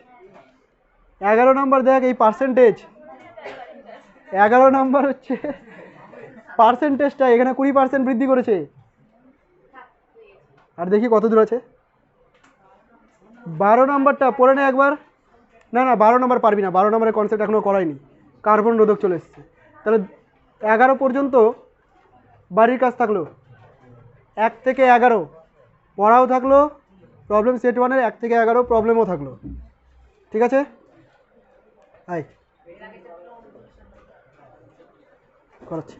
11 নাম্বার দেখ, এই পার্সেন্টেজ, 11 নাম্বার হচ্ছে পার্সেন্টেজটা, এখানে 20% বৃদ্ধি করেছে। আর দেখি কত দূর আছে। 12 নাম্বারটা পড়ে নে একবার। না না, 12 নাম্বার পারবি না, 12 নাম্বারের কনসেপ্ট এখনও করাইনি, কার্বন রোধক চলে এসছে। তাহলে 11 পর্যন্ত বাড়ির কাজ থাকলো, 1 থেকে 11 পড়াও থাকলো, প্রবলেম সেট 1-এর 1 থেকে 11 প্রবলেমও থাকলো। ঠিক আছে, আয় করাচ্ছি।